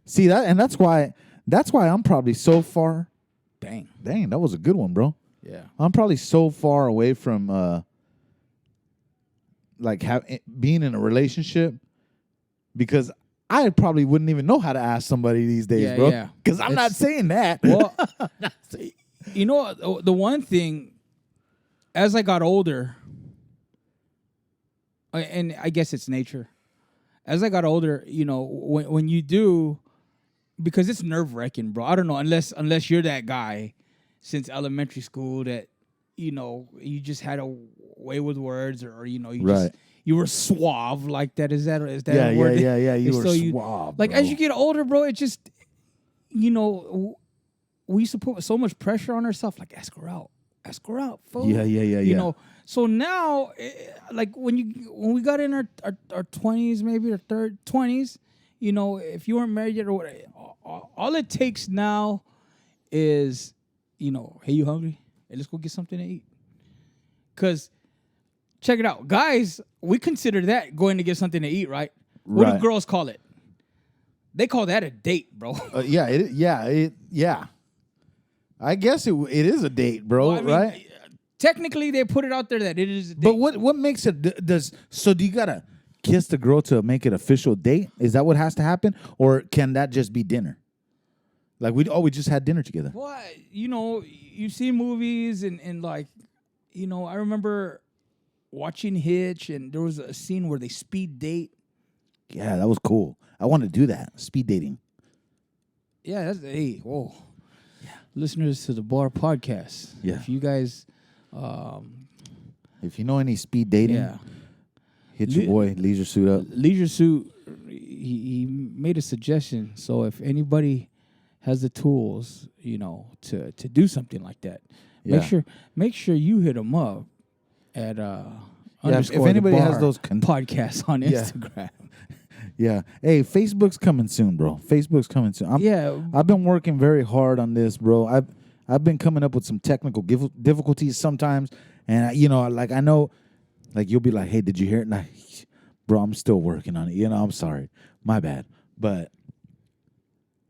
S2: See that, and that's why I'm probably so far.
S1: Dang.
S2: Dang, that was a good one, bro.
S1: Yeah.
S2: I'm probably so far away from being in a relationship because I probably wouldn't even know how to ask somebody these days,
S1: Yeah,
S2: bro.
S1: yeah.
S2: Because I'm not saying that.
S1: Well, the one thing, as I got older, and I guess it's nature. As I got older, when you do, because it's nerve wracking, bro. I don't know unless you're that guy since elementary school that you just had a way with words, or
S2: Right.
S1: you were suave like that. Is that
S2: yeah,
S1: a word?
S2: yeah. You
S1: And
S2: were
S1: so
S2: suave,
S1: like
S2: bro.
S1: as you get older, bro. It just we used to put so much pressure on ourselves. Like ask her out, fool.
S2: Yeah.
S1: You know, so now, like when we got in our 20s, maybe our 20s, if you weren't married yet or whatever, all it takes now is, hey, you hungry? Hey, let's go get something to eat. Because, check it out, guys, we consider that going to get something to eat, right? What do
S2: Right.
S1: girls call it? They call that a date, bro.
S2: Yeah. I guess it is a date, bro.
S1: Well, I mean,
S2: right?
S1: Technically, they put it out there that it is a date.
S2: But what makes it so do you gotta kiss the girl to make it official date? Is that what has to happen, or can that just be dinner? Like we just had dinner together.
S1: Well, you see movies and like, I remember watching Hitch, and there was a scene where they speed date.
S2: Yeah, that was cool. I want to do that. Speed dating.
S1: Yeah, whoa. Yeah. Listeners to the Bar Podcast.
S2: Yeah.
S1: If you guys,
S2: If you know any speed dating,
S1: yeah.
S2: hit your boy Leisure Suit Up.
S1: Leisure Suit, he made a suggestion. So if anybody has the tools, to do something like that,
S2: Yeah.
S1: make sure you hit him up at
S2: if anybody
S1: _the
S2: has
S1: bar
S2: those
S1: podcasts on
S2: Yeah.
S1: Instagram.
S2: Yeah. Hey, Facebook's coming soon, bro. Facebook's coming soon.
S1: Yeah.
S2: I've been working very hard on this, bro. I've been coming up with some technical difficulties sometimes, and I know, like you'll be like, "Hey, did you hear it?" Like, bro, I'm still working on it. I'm sorry, my bad. But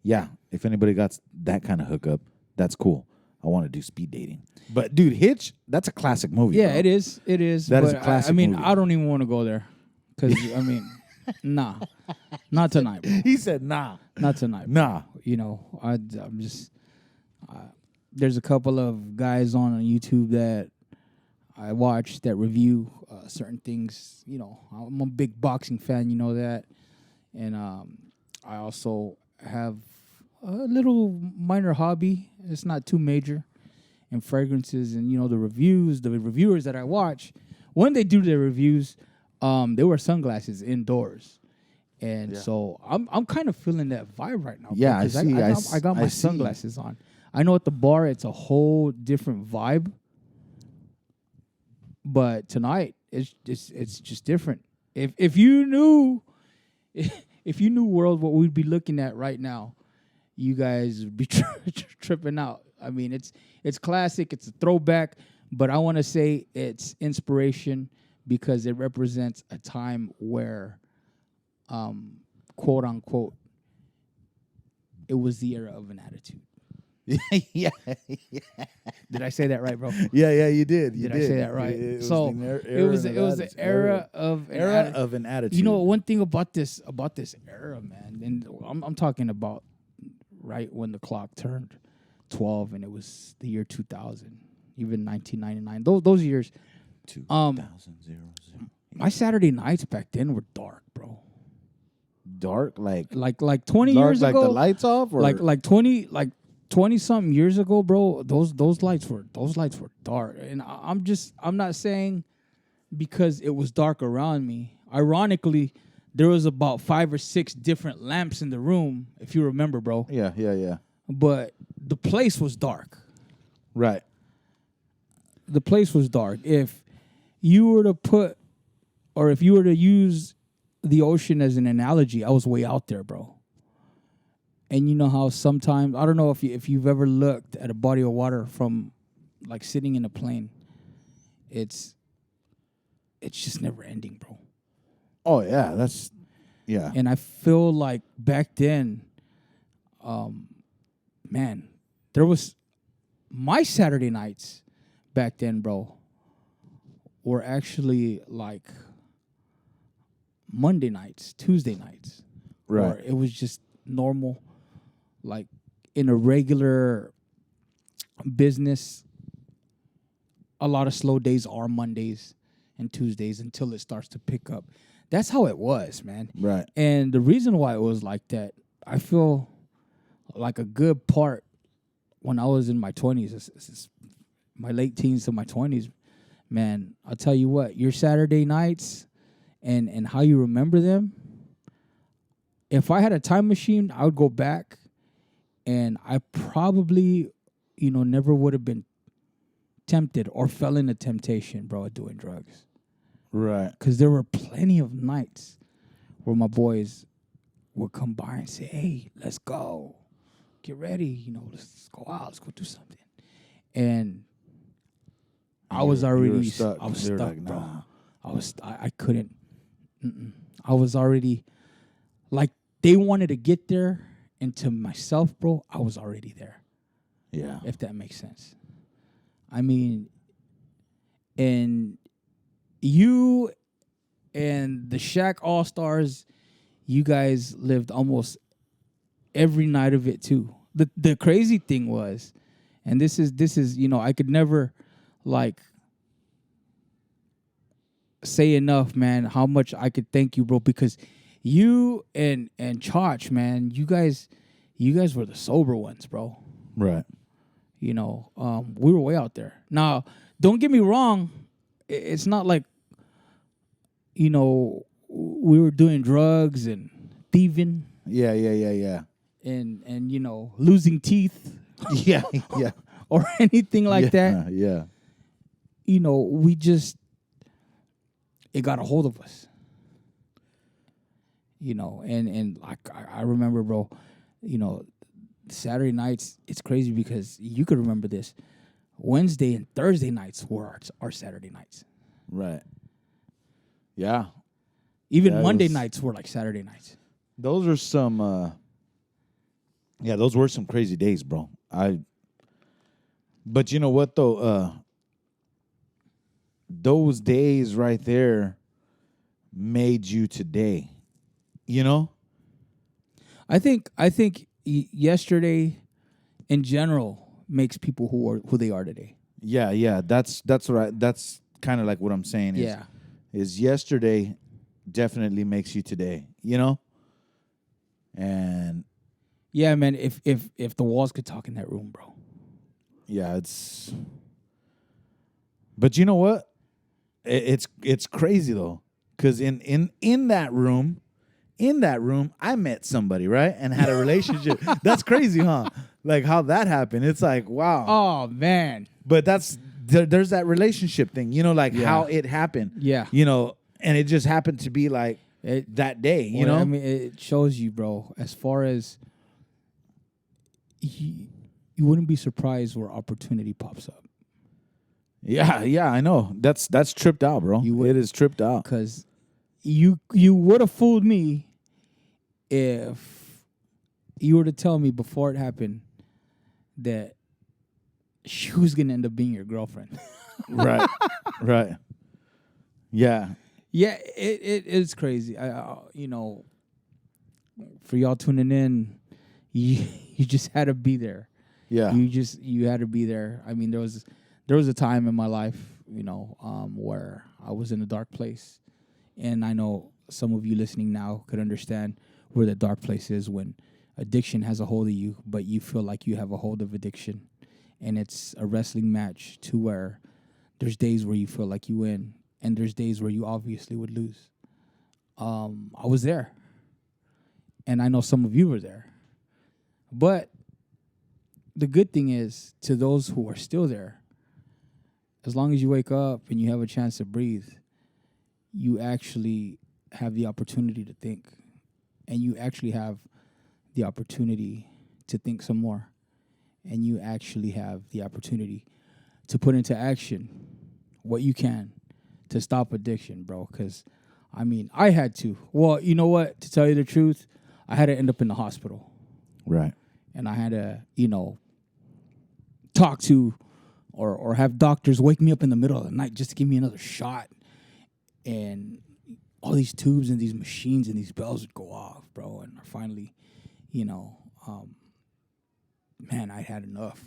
S2: yeah, if anybody got that kind of hookup, that's cool. I want to do speed dating. But dude, Hitch, that's a classic movie.
S1: Yeah,
S2: bro.
S1: it is. It is.
S2: That is
S1: but
S2: a classic
S1: I mean,
S2: movie.
S1: I don't even want to go there because nah, not tonight, bro.
S2: He said, "Nah,
S1: Not tonight.
S2: nah."
S1: I'm just. There's a couple of guys on YouTube that I watch that review certain things. I'm a big boxing fan. You know that, and I also have a little minor hobby. It's not too major, in fragrances and the reviewers that I watch. When they do their reviews, they wear sunglasses indoors. And so I'm kind of feeling that vibe right now.
S2: Yeah, I
S1: because
S2: see.
S1: I got my
S2: I see.
S1: sunglasses on. I know at the bar it's a whole different vibe, but tonight it's just different. If you knew world what we'd be looking at right now, you guys would be tripping out. I mean, it's classic. It's a throwback, but I want to say it's inspiration because it represents a time where, quote unquote, it was the era of an attitude.
S2: yeah,
S1: Did I say that right, bro?
S2: yeah. You did.
S1: Did I say that right?
S2: It was
S1: So
S2: the era
S1: it was
S2: of
S1: the
S2: attitude-
S1: era of an
S2: era of an attitude.
S1: You know, one thing about this era, man, and I'm talking about right when the clock turned 12, and it was the year 2000, even 1999. Those years,
S2: 2000.
S1: my Saturday nights back then were dark, bro.
S2: Dark, like
S1: 20 years
S2: like
S1: ago,
S2: the lights off, or
S1: like 20 something years ago, bro. Those lights were dark, and I'm not saying because it was dark around me. Ironically, there was about 5 or 6 different lamps in the room, if you remember, bro.
S2: yeah.
S1: But the place was dark.
S2: Right.
S1: The place was dark. If you were to put, or if you were to use the ocean as an analogy, I was way out there, bro. And you know how sometimes, I don't know if you've ever looked at a body of water from like sitting in a plane. It's just never ending, bro.
S2: Oh yeah, yeah.
S1: And I feel like back then, man, there was my Saturday nights back then, bro, were actually like Monday nights, Tuesday nights.
S2: Right.
S1: Or it was just normal, like in a regular business. A lot of slow days are Mondays and Tuesdays until it starts to pick up. That's how it was, man.
S2: Right.
S1: And the reason why it was like that, I feel like a good part when I was in my 20s, is my late teens to my 20s, man, I'll tell you what, your Saturday nights and how you remember them, if I had a time machine, I would go back, and I probably, never would have been tempted or fell into temptation, bro, of doing drugs.
S2: Right.
S1: Because there were plenty of nights where my boys would come by and say, hey, let's go. Get ready. Let's go out. Let's go do something. And I was already stuck. I was stuck,
S2: like,
S1: bro.
S2: nah.
S1: I couldn't. I was already, like, they wanted to get there. And to myself, bro, I was already there.
S2: Yeah.
S1: If that makes sense. I mean, and you and the Shaq All-Stars, you guys lived almost every night of it too. The crazy thing was, and this is I could never like say enough, man, how much I could thank you, bro, because you and Chach, man, you guys were the sober ones, bro.
S2: Right.
S1: We were way out there. Now, don't get me wrong. It's not like, we were doing drugs and thieving.
S2: Yeah.
S1: And losing teeth.
S2: Yeah.
S1: Or anything like that.
S2: Yeah.
S1: We just, it got a hold of us. And like I remember, bro, Saturday nights, it's crazy because you could remember this. Wednesday and Thursday nights were our Saturday nights.
S2: Right. Yeah.
S1: Even Monday nights were like Saturday nights.
S2: Those are some those were some crazy days, bro. But you know what though? Those days right there made you today.
S1: I think yesterday in general makes people who they are today.
S2: Yeah. That's right. That's kind of like what I'm saying. Is yesterday definitely makes you today. And
S1: yeah, man. If the walls could talk in that room, bro.
S2: Yeah, it's. But you know what? It's crazy though, because in that room. In that room, I met somebody, right? And had a relationship. That's crazy, huh? Like how that happened. It's like, wow.
S1: Oh, man.
S2: But there's that relationship thing, how it happened.
S1: Yeah.
S2: And it just happened to be like that day, you know?
S1: I mean, it shows you, bro, as far as you wouldn't be surprised where opportunity pops up.
S2: Yeah, I know. That's tripped out, bro. It is tripped out.
S1: Because you would have fooled me if you were to tell me before it happened that she was gonna end up being your girlfriend.
S2: Right. Right. Yeah.
S1: Yeah, it's crazy. For y'all tuning in, you just had to be there.
S2: Yeah.
S1: You had to be there. I mean, there was a time in my life, where I was in a dark place, and I know some of you listening now could understand where the dark place is when addiction has a hold of you, but you feel like you have a hold of addiction, and it's a wrestling match to where there's days where you feel like you win, and there's days where you obviously would lose. I was there, and I know some of you were there, but the good thing is, to those who are still there, as long as you wake up and you have a chance to breathe, you actually have the opportunity to think, and you actually have the opportunity to think some more, and you actually have the opportunity to put into action what you can to stop addiction, bro. Because, I mean, I had to. Well, you know what? To tell you the truth, I had to end up in the hospital.
S2: Right.
S1: And I had to, talk to or have doctors wake me up in the middle of the night just to give me another shot. And all these tubes and these machines and these bells would go off, bro. And finally, man, I had enough.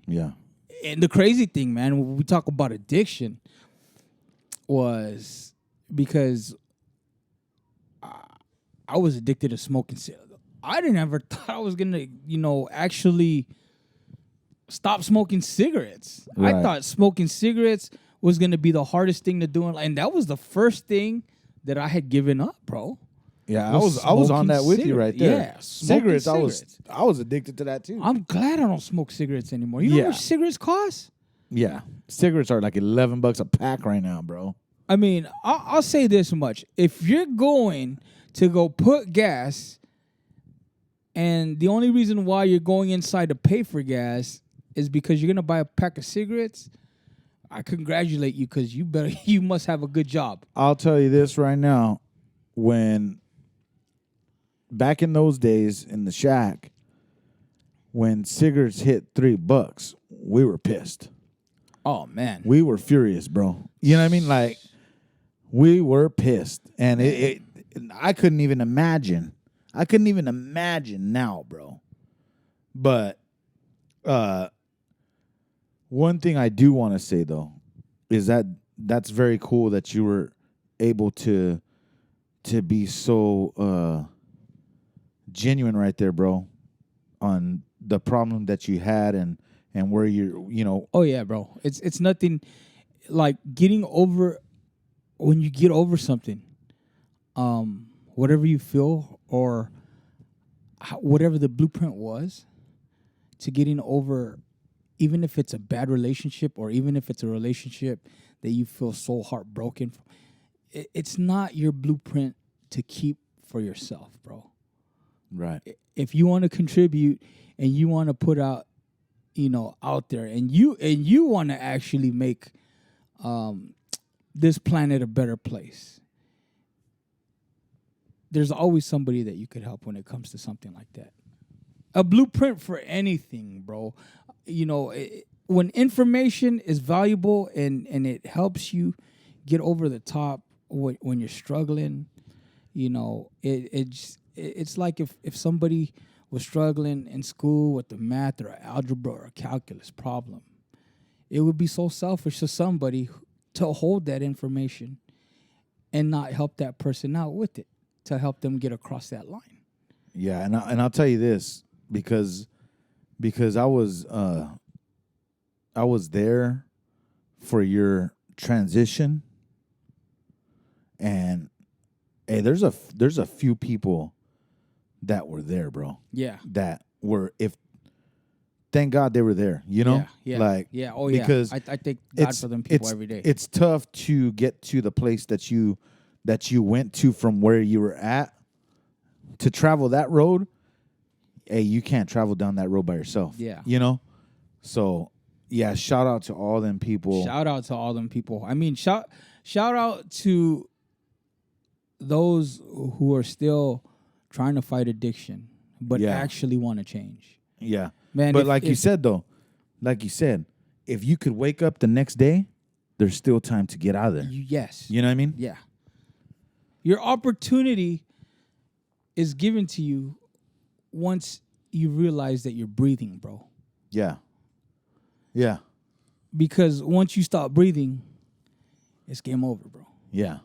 S2: Yeah.
S1: And the crazy thing, man, when we talk about addiction, was because I was addicted to smoking. I didn't ever thought I was gonna, actually stop smoking cigarettes.
S2: Right.
S1: I thought smoking cigarettes was gonna be the hardest thing to do, and that was the first thing that I had given up, bro.
S2: Yeah, I was on that with you right there.
S1: Yeah,
S2: cigarettes.
S1: cigarettes.
S2: I was addicted to that too.
S1: I'm glad I don't smoke cigarettes anymore. You know how much cigarettes cost?
S2: Yeah, cigarettes are like $11 a pack right now, bro.
S1: I mean, I'll say this much: if you're going to go put gas, and the only reason why you're going inside to pay for gas is because you're gonna buy a pack of cigarettes, I congratulate you, because you must have a good job.
S2: I'll tell you this right now: when back in those days in the shack, when cigarettes hit $3, we were pissed.
S1: Oh man,
S2: We were furious, bro. You know what I mean? Like, we were pissed, and I couldn't even imagine. I couldn't even imagine now, bro. But one thing I do want to say though is that that's very cool that you were able to be so genuine right there, bro, on the problem that you had and where you're.
S1: Oh yeah, bro. It's nothing like getting over. When you get over something, whatever you feel or whatever the blueprint was to getting over, even if it's a bad relationship or even if it's a relationship that you feel so heartbroken from, it's not your blueprint to keep for yourself, bro.
S2: Right.
S1: If you want to contribute and you want to put out, out there, and you want to actually make this planet a better place, there's always somebody that you could help when it comes to something like that. A blueprint for anything, bro. When information is valuable and it helps you get over the top when you're struggling, it's like if somebody was struggling in school with the math or algebra or a calculus problem, it would be so selfish to somebody to hold that information and not help that person out with it, to help them get across that line.
S2: Yeah, and I'll tell you this, because I was there for your transition, and hey, there's a few people that were there, bro.
S1: Yeah.
S2: That were, thank God they were there,
S1: Yeah.
S2: Like,
S1: yeah. Oh,
S2: because
S1: yeah. I thank God for them people every day.
S2: It's tough to get to the place that you went to from where you were at. To travel that road, hey, you can't travel down that road by yourself.
S1: Yeah.
S2: So, yeah, shout out to all them people.
S1: Shout out to all them people. I mean, shout out to those who are still trying to fight addiction, but actually want to change.
S2: Yeah.
S1: Man,
S2: But
S1: if-
S2: like you
S1: if-
S2: said, though, if you could wake up the next day, there's still time to get out of there.
S1: Yes.
S2: You know what I mean?
S1: Yeah. Your opportunity is given to you once you realize that you're breathing, bro.
S2: Yeah. Yeah.
S1: Because once you stop breathing, it's game over, bro.
S2: Yeah.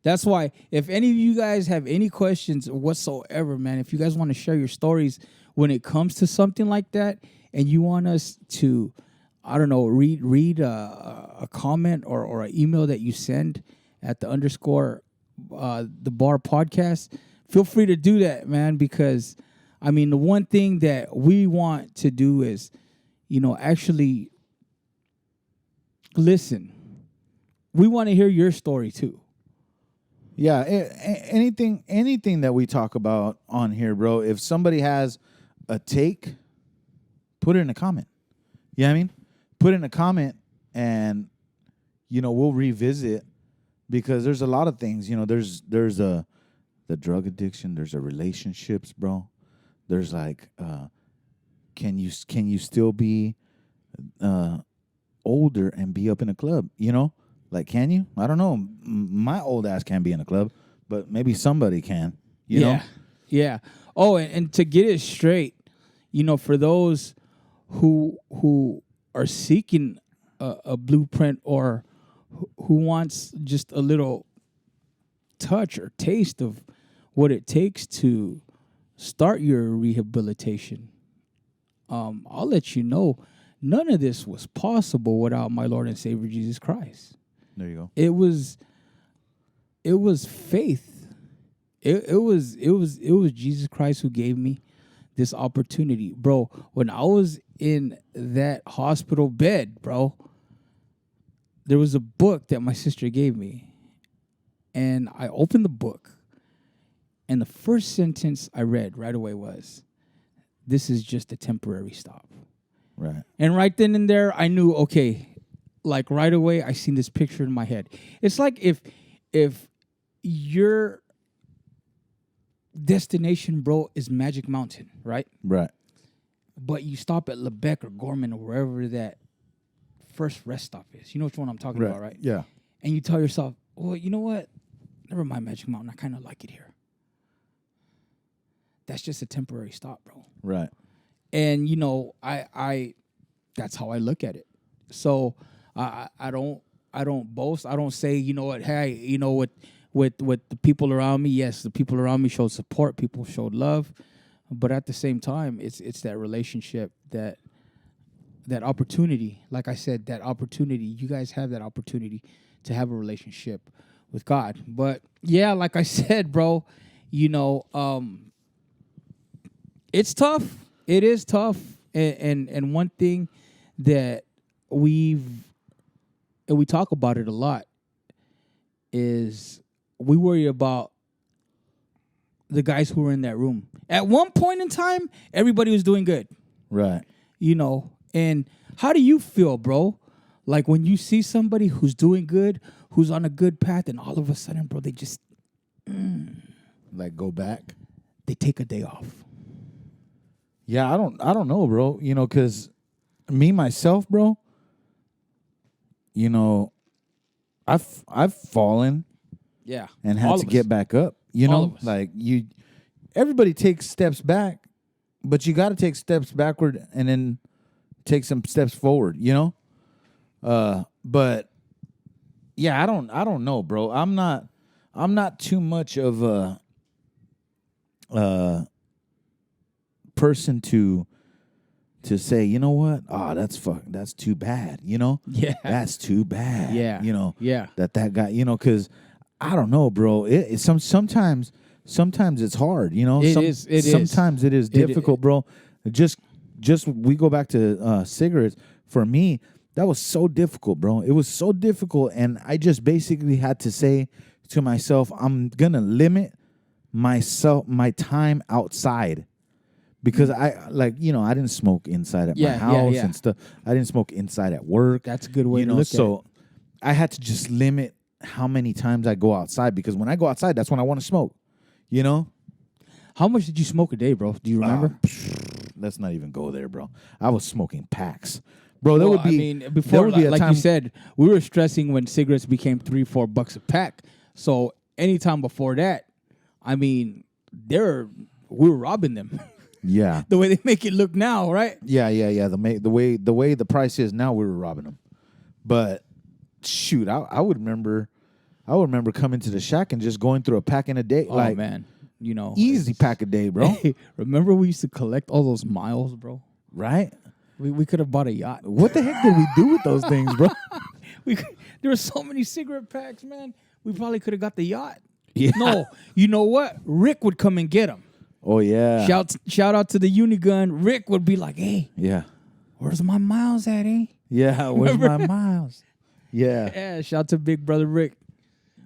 S1: That's why if any of you guys have any questions whatsoever, man, if you guys want to share your stories when it comes to something like that, and you want us to, I don't know, read a comment or an email that you send at the _the bar podcast, feel free to do that, man, because I mean, the one thing that we want to do is, actually listen. We want to hear your story too.
S2: Yeah. Anything that we talk about on here, bro, if somebody has a take, put it in a comment. You know what I mean? Put it in a comment and, we'll revisit because there's a lot of things, there's the drug addiction, there's the relationships, bro. There's like, can you still be older and be up in a club? Like, can you? I don't know. My old ass can't be in a club, but maybe somebody can. You know?
S1: Yeah. Oh, and to get it straight, for those who are seeking a blueprint or who wants just a little touch or taste of what it takes to start your rehabilitation, I'll let you know, none of this was possible without my Lord and Savior Jesus Christ.
S2: There you go.
S1: It was faith. It was Jesus Christ who gave me this opportunity, bro. When I was in that hospital bed, bro, there was a book that my sister gave me, and I opened the book, and the first sentence I read right away was, "This is just a temporary stop."
S2: Right.
S1: And right then and there, I knew, okay, like right away, I seen this picture in my head. It's like if your destination, bro, is Magic Mountain, right?
S2: Right.
S1: But you stop at Lebec or Gorman or wherever that first rest stop is. You know which one I'm talking about, right?
S2: Yeah.
S1: And you tell yourself, well, you know what? Never mind Magic Mountain. I kind of like it here. That's just a temporary stop, bro.
S2: Right.
S1: And I that's how I look at it. So I don't boast. I don't say, hey, with the people around me. Yes, the people around me showed support. People showed love, but at the same time, it's that relationship, that opportunity. Like I said, that opportunity. You guys have that opportunity to have a relationship with God. But yeah, like I said, bro, it's tough. It is tough. And one thing that we talk about it a lot is we worry about the guys who were in that room. At one point in time, everybody was doing good.
S2: Right.
S1: And how do you feel, bro? Like when you see somebody who's doing good, who's on a good path, and all of a sudden, bro, they just
S2: Like go back.
S1: they take a day off.
S2: Yeah, I don't know, bro. Because me myself, bro. I've fallen
S1: Yeah.
S2: and had to get back up.
S1: All of us.
S2: Like everybody takes steps back, but you got to take steps backward and then take some steps forward. But yeah, I don't know, bro. I'm not too much of a person to say, you know what? That's too bad.
S1: Yeah.
S2: That's too bad.
S1: Yeah. Yeah.
S2: That guy, because I don't know, bro. Sometimes it's hard,
S1: It is.
S2: Sometimes it is difficult, bro. Just we go back to cigarettes. For me, that was so difficult, bro. It was so difficult, and I just basically had to say to myself, I'm gonna limit my time outside. Because I didn't smoke inside at my house and stuff. I didn't smoke inside at work.
S1: That's a good way to look at it.
S2: So I had to just limit how many times I go outside, because when I go outside, that's when I want to smoke.
S1: How much did you smoke a day, bro? Do you remember?
S2: let's not even go there, bro. I was smoking packs, bro. There
S1: Well,
S2: would be.
S1: I mean,
S2: there
S1: before,
S2: would be a
S1: like
S2: time,
S1: you said, we were stressing when cigarettes became $3-4 a pack. So anytime before that, I mean, we were robbing them.
S2: Yeah,
S1: The way they make it look now, right?
S2: yeah. The way the price is now, we were robbing them. But shoot, I would remember. I would remember coming to the shack and just going through a pack in a day,
S1: Oh
S2: like
S1: man, you know,
S2: easy
S1: it's-
S2: pack a day, bro.
S1: Hey, remember we used to collect all those miles, bro?
S2: Right?
S1: We could have bought a yacht.
S2: What the heck did we do with those things, bro?
S1: There were so many cigarette packs, man. We probably could have got the yacht.
S2: Yeah.
S1: No, you know what? Rick would come and get them.
S2: Oh yeah.
S1: Shout out to the Unigun. Rick would be like, "Hey,
S2: Yeah.
S1: where's my miles at, eh?"
S2: Yeah. Where's
S1: Remember?
S2: my miles? Yeah.
S1: Yeah, shout out to Big Brother Rick.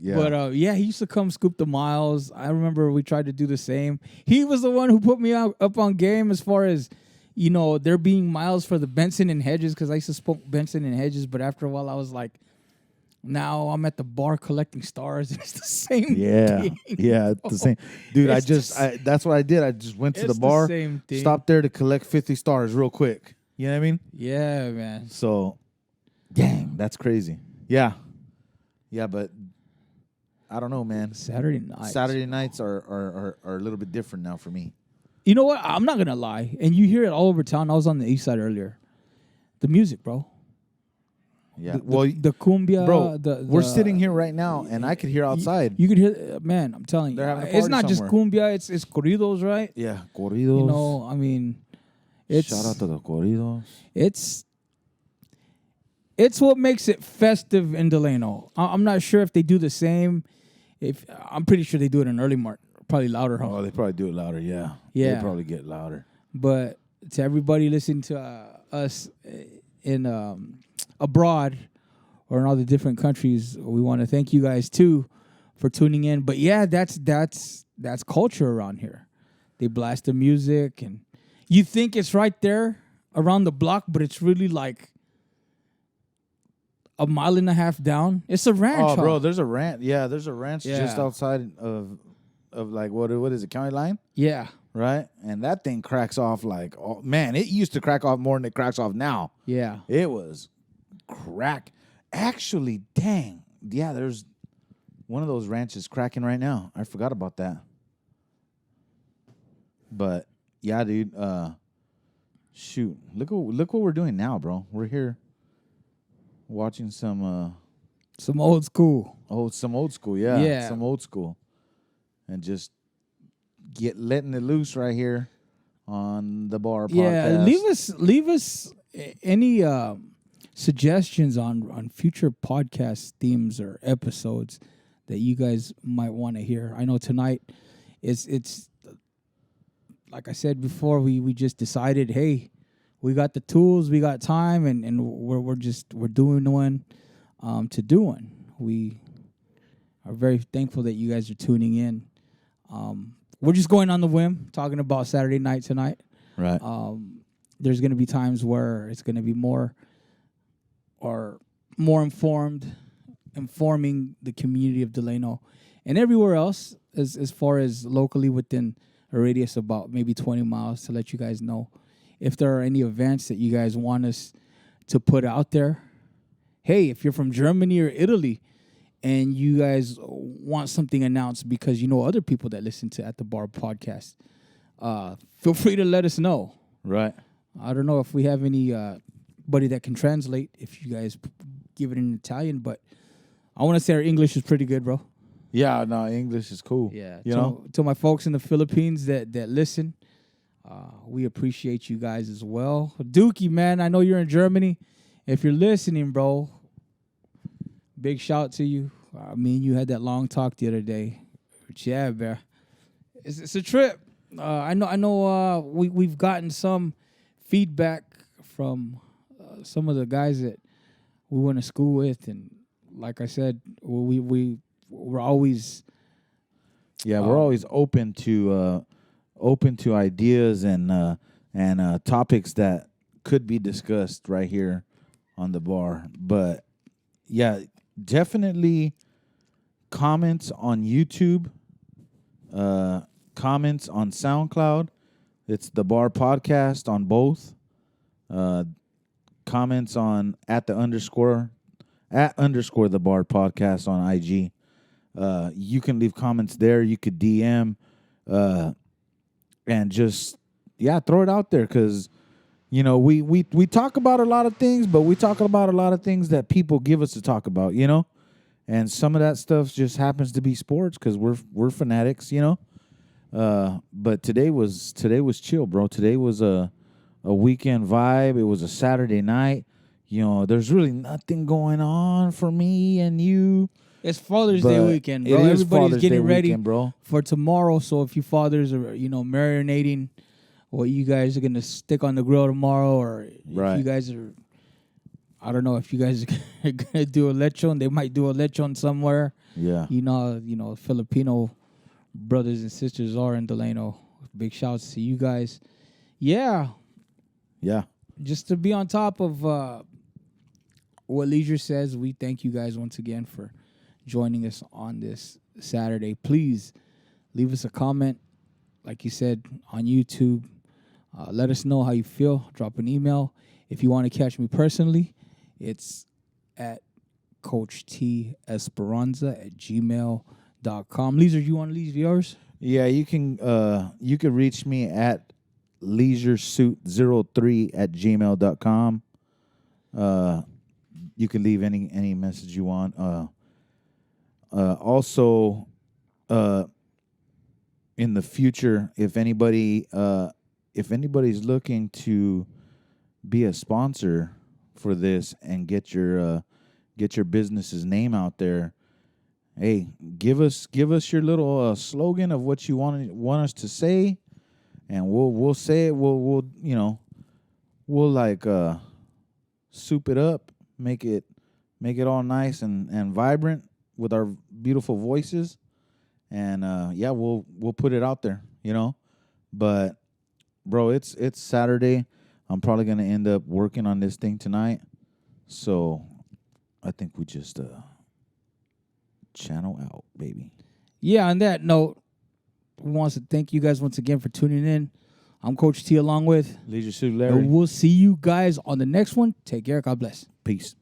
S2: Yeah.
S1: But yeah, he used to come scoop the miles. I remember we tried to do the same. He was the one who put me up on game as far as, you know, there being miles for the Benson and Hedges, because I used to smoke Benson and Hedges. But after a while, I was like, now I'm at the bar collecting stars. It's the same
S2: Yeah.
S1: thing.
S2: Yeah. It's the same. Dude,
S1: It's
S2: that's what I did. I just went to
S1: It's
S2: the bar,
S1: same thing.
S2: stopped there to collect 50 stars real quick. You know what I mean?
S1: Yeah, man.
S2: So, dang, that's crazy. Yeah. Yeah, but I don't know, man.
S1: Saturday night.
S2: Saturday nights are a little bit different now for me.
S1: You know what? I'm not gonna lie, and you hear it all over town. I was on the east side earlier. The music, bro.
S2: Yeah.
S1: The cumbia,
S2: bro,
S1: the
S2: we're sitting here right now, and I could hear outside.
S1: You could hear, man. I'm telling you,
S2: They're having a
S1: it's
S2: party
S1: not just
S2: somewhere.
S1: cumbia. It's corridos, right?
S2: Yeah, corridos.
S1: You know, I mean, it's
S2: Shout out to the corridos.
S1: it's what makes it festive in Delano. I'm not sure if they do the same. If I'm pretty sure they do it in Early Mart, probably louder, huh?
S2: Oh, they probably do it louder. Yeah.
S1: Yeah.
S2: They probably get louder.
S1: But to everybody listening to us in abroad or in all the different countries, we want to thank you guys too for tuning in. But yeah, that's culture around here. They blast the music, and you think it's right there around the block, but it's really like a mile and a half down. It's a ranch.
S2: Oh, bro,
S1: huh?
S2: there's a ranch. Yeah, there's a ranch just
S1: Yeah.
S2: outside of like what is it, county line,
S1: Yeah,
S2: right? And that thing cracks off like, oh, man, it used to crack off more than it cracks off now.
S1: yeah.
S2: It was crack. Actually, dang, yeah, there's one of those ranches cracking right now. I forgot about that. But yeah, dude. Shoot, look what we're doing now, bro. We're here watching some
S1: Old school.
S2: some old school, yeah,
S1: Yeah.
S2: some old school, and just letting it loose right here on the bar podcast.
S1: Yeah, leave us any suggestions on future podcast themes or episodes that you guys might want to hear. I know tonight it's like I said before, we just decided, hey, we got the tools, we got time, and we're doing one to do one. We are very thankful that you guys are tuning in. We're just going on the whim, talking about Saturday night tonight.
S2: Right.
S1: There's going to be times where it's going to be more informing the community of Delano and everywhere else as far as locally within a radius of about maybe 20 miles, to let you guys know if there are any events that you guys want us to put out there. Hey, if you're from Germany or Italy and you guys want something announced because you know other people that listen to At the Bar podcast, feel free to let us know.
S2: Right.
S1: I don't know if we have anybody that can translate if you guys give it in Italian, but I want to say our English is pretty good, bro.
S2: Yeah. No, English is cool.
S1: Yeah.
S2: You know.
S1: To my folks in the Philippines that listen, we appreciate you guys as well. Dookie, man, I know you're in Germany. If you're listening, bro, big shout to you. Me and you had that long talk the other day. But yeah, bear. It's a trip. I know. We've gotten some feedback from some of the guys that we went to school with, and like I said, we're always
S2: We're always open to ideas and topics that could be discussed right here on the bar. But yeah, definitely comments on YouTube, comments on SoundCloud. It's the Bar Podcast on both. Comments on at underscore the Bar Podcast on IG. You can leave comments there. You could DM, and just throw it out there because we talk about a lot of things, but we talk about a lot of things that people give us to talk about. And some of that stuff just happens to be sports because we're fanatics. But today was chill, bro. Today was a weekend vibe. It was a Saturday night. There's really nothing going on for me and you.
S1: It's Father's Day weekend, bro.
S2: Everybody's
S1: Father's getting ready
S2: weekend, bro.
S1: for tomorrow. So if you fathers are, marinating what you guys are gonna stick on the grill tomorrow, or if you guys are, I don't know, if you guys are gonna do a lechon, they might do a lechon somewhere.
S2: Yeah.
S1: Filipino brothers and sisters are in Delano. Big shouts to you guys. Yeah.
S2: Yeah.
S1: Just to be on top of what Leisure says, we thank you guys once again for joining us on this Saturday. Please leave us a comment, like you said, on YouTube. Let us know how you feel. Drop an email. If you want to catch me personally, it's at CoachTEsperanza@gmail.com. Leisure, you want to leave yours?
S2: Yeah, you can reach me at leisuresuit03@gmail.com. You can leave any message you want. Also, in the future, if anybody's looking to be a sponsor for this and get your business's name out there, hey, give us your little slogan of what you want us to say, and we'll say it. We'll like soup it up, make it all nice and vibrant with our beautiful voices, and we'll put it out there, But bro, it's Saturday. I'm probably gonna end up working on this thing tonight, so I think we just channel out, baby.
S1: Yeah. On that note, we want to thank you guys once again for tuning in. I'm Coach T along with
S2: Leisure Suit Larry.
S1: And we'll see you guys on the next one. Take care. God bless.
S2: Peace.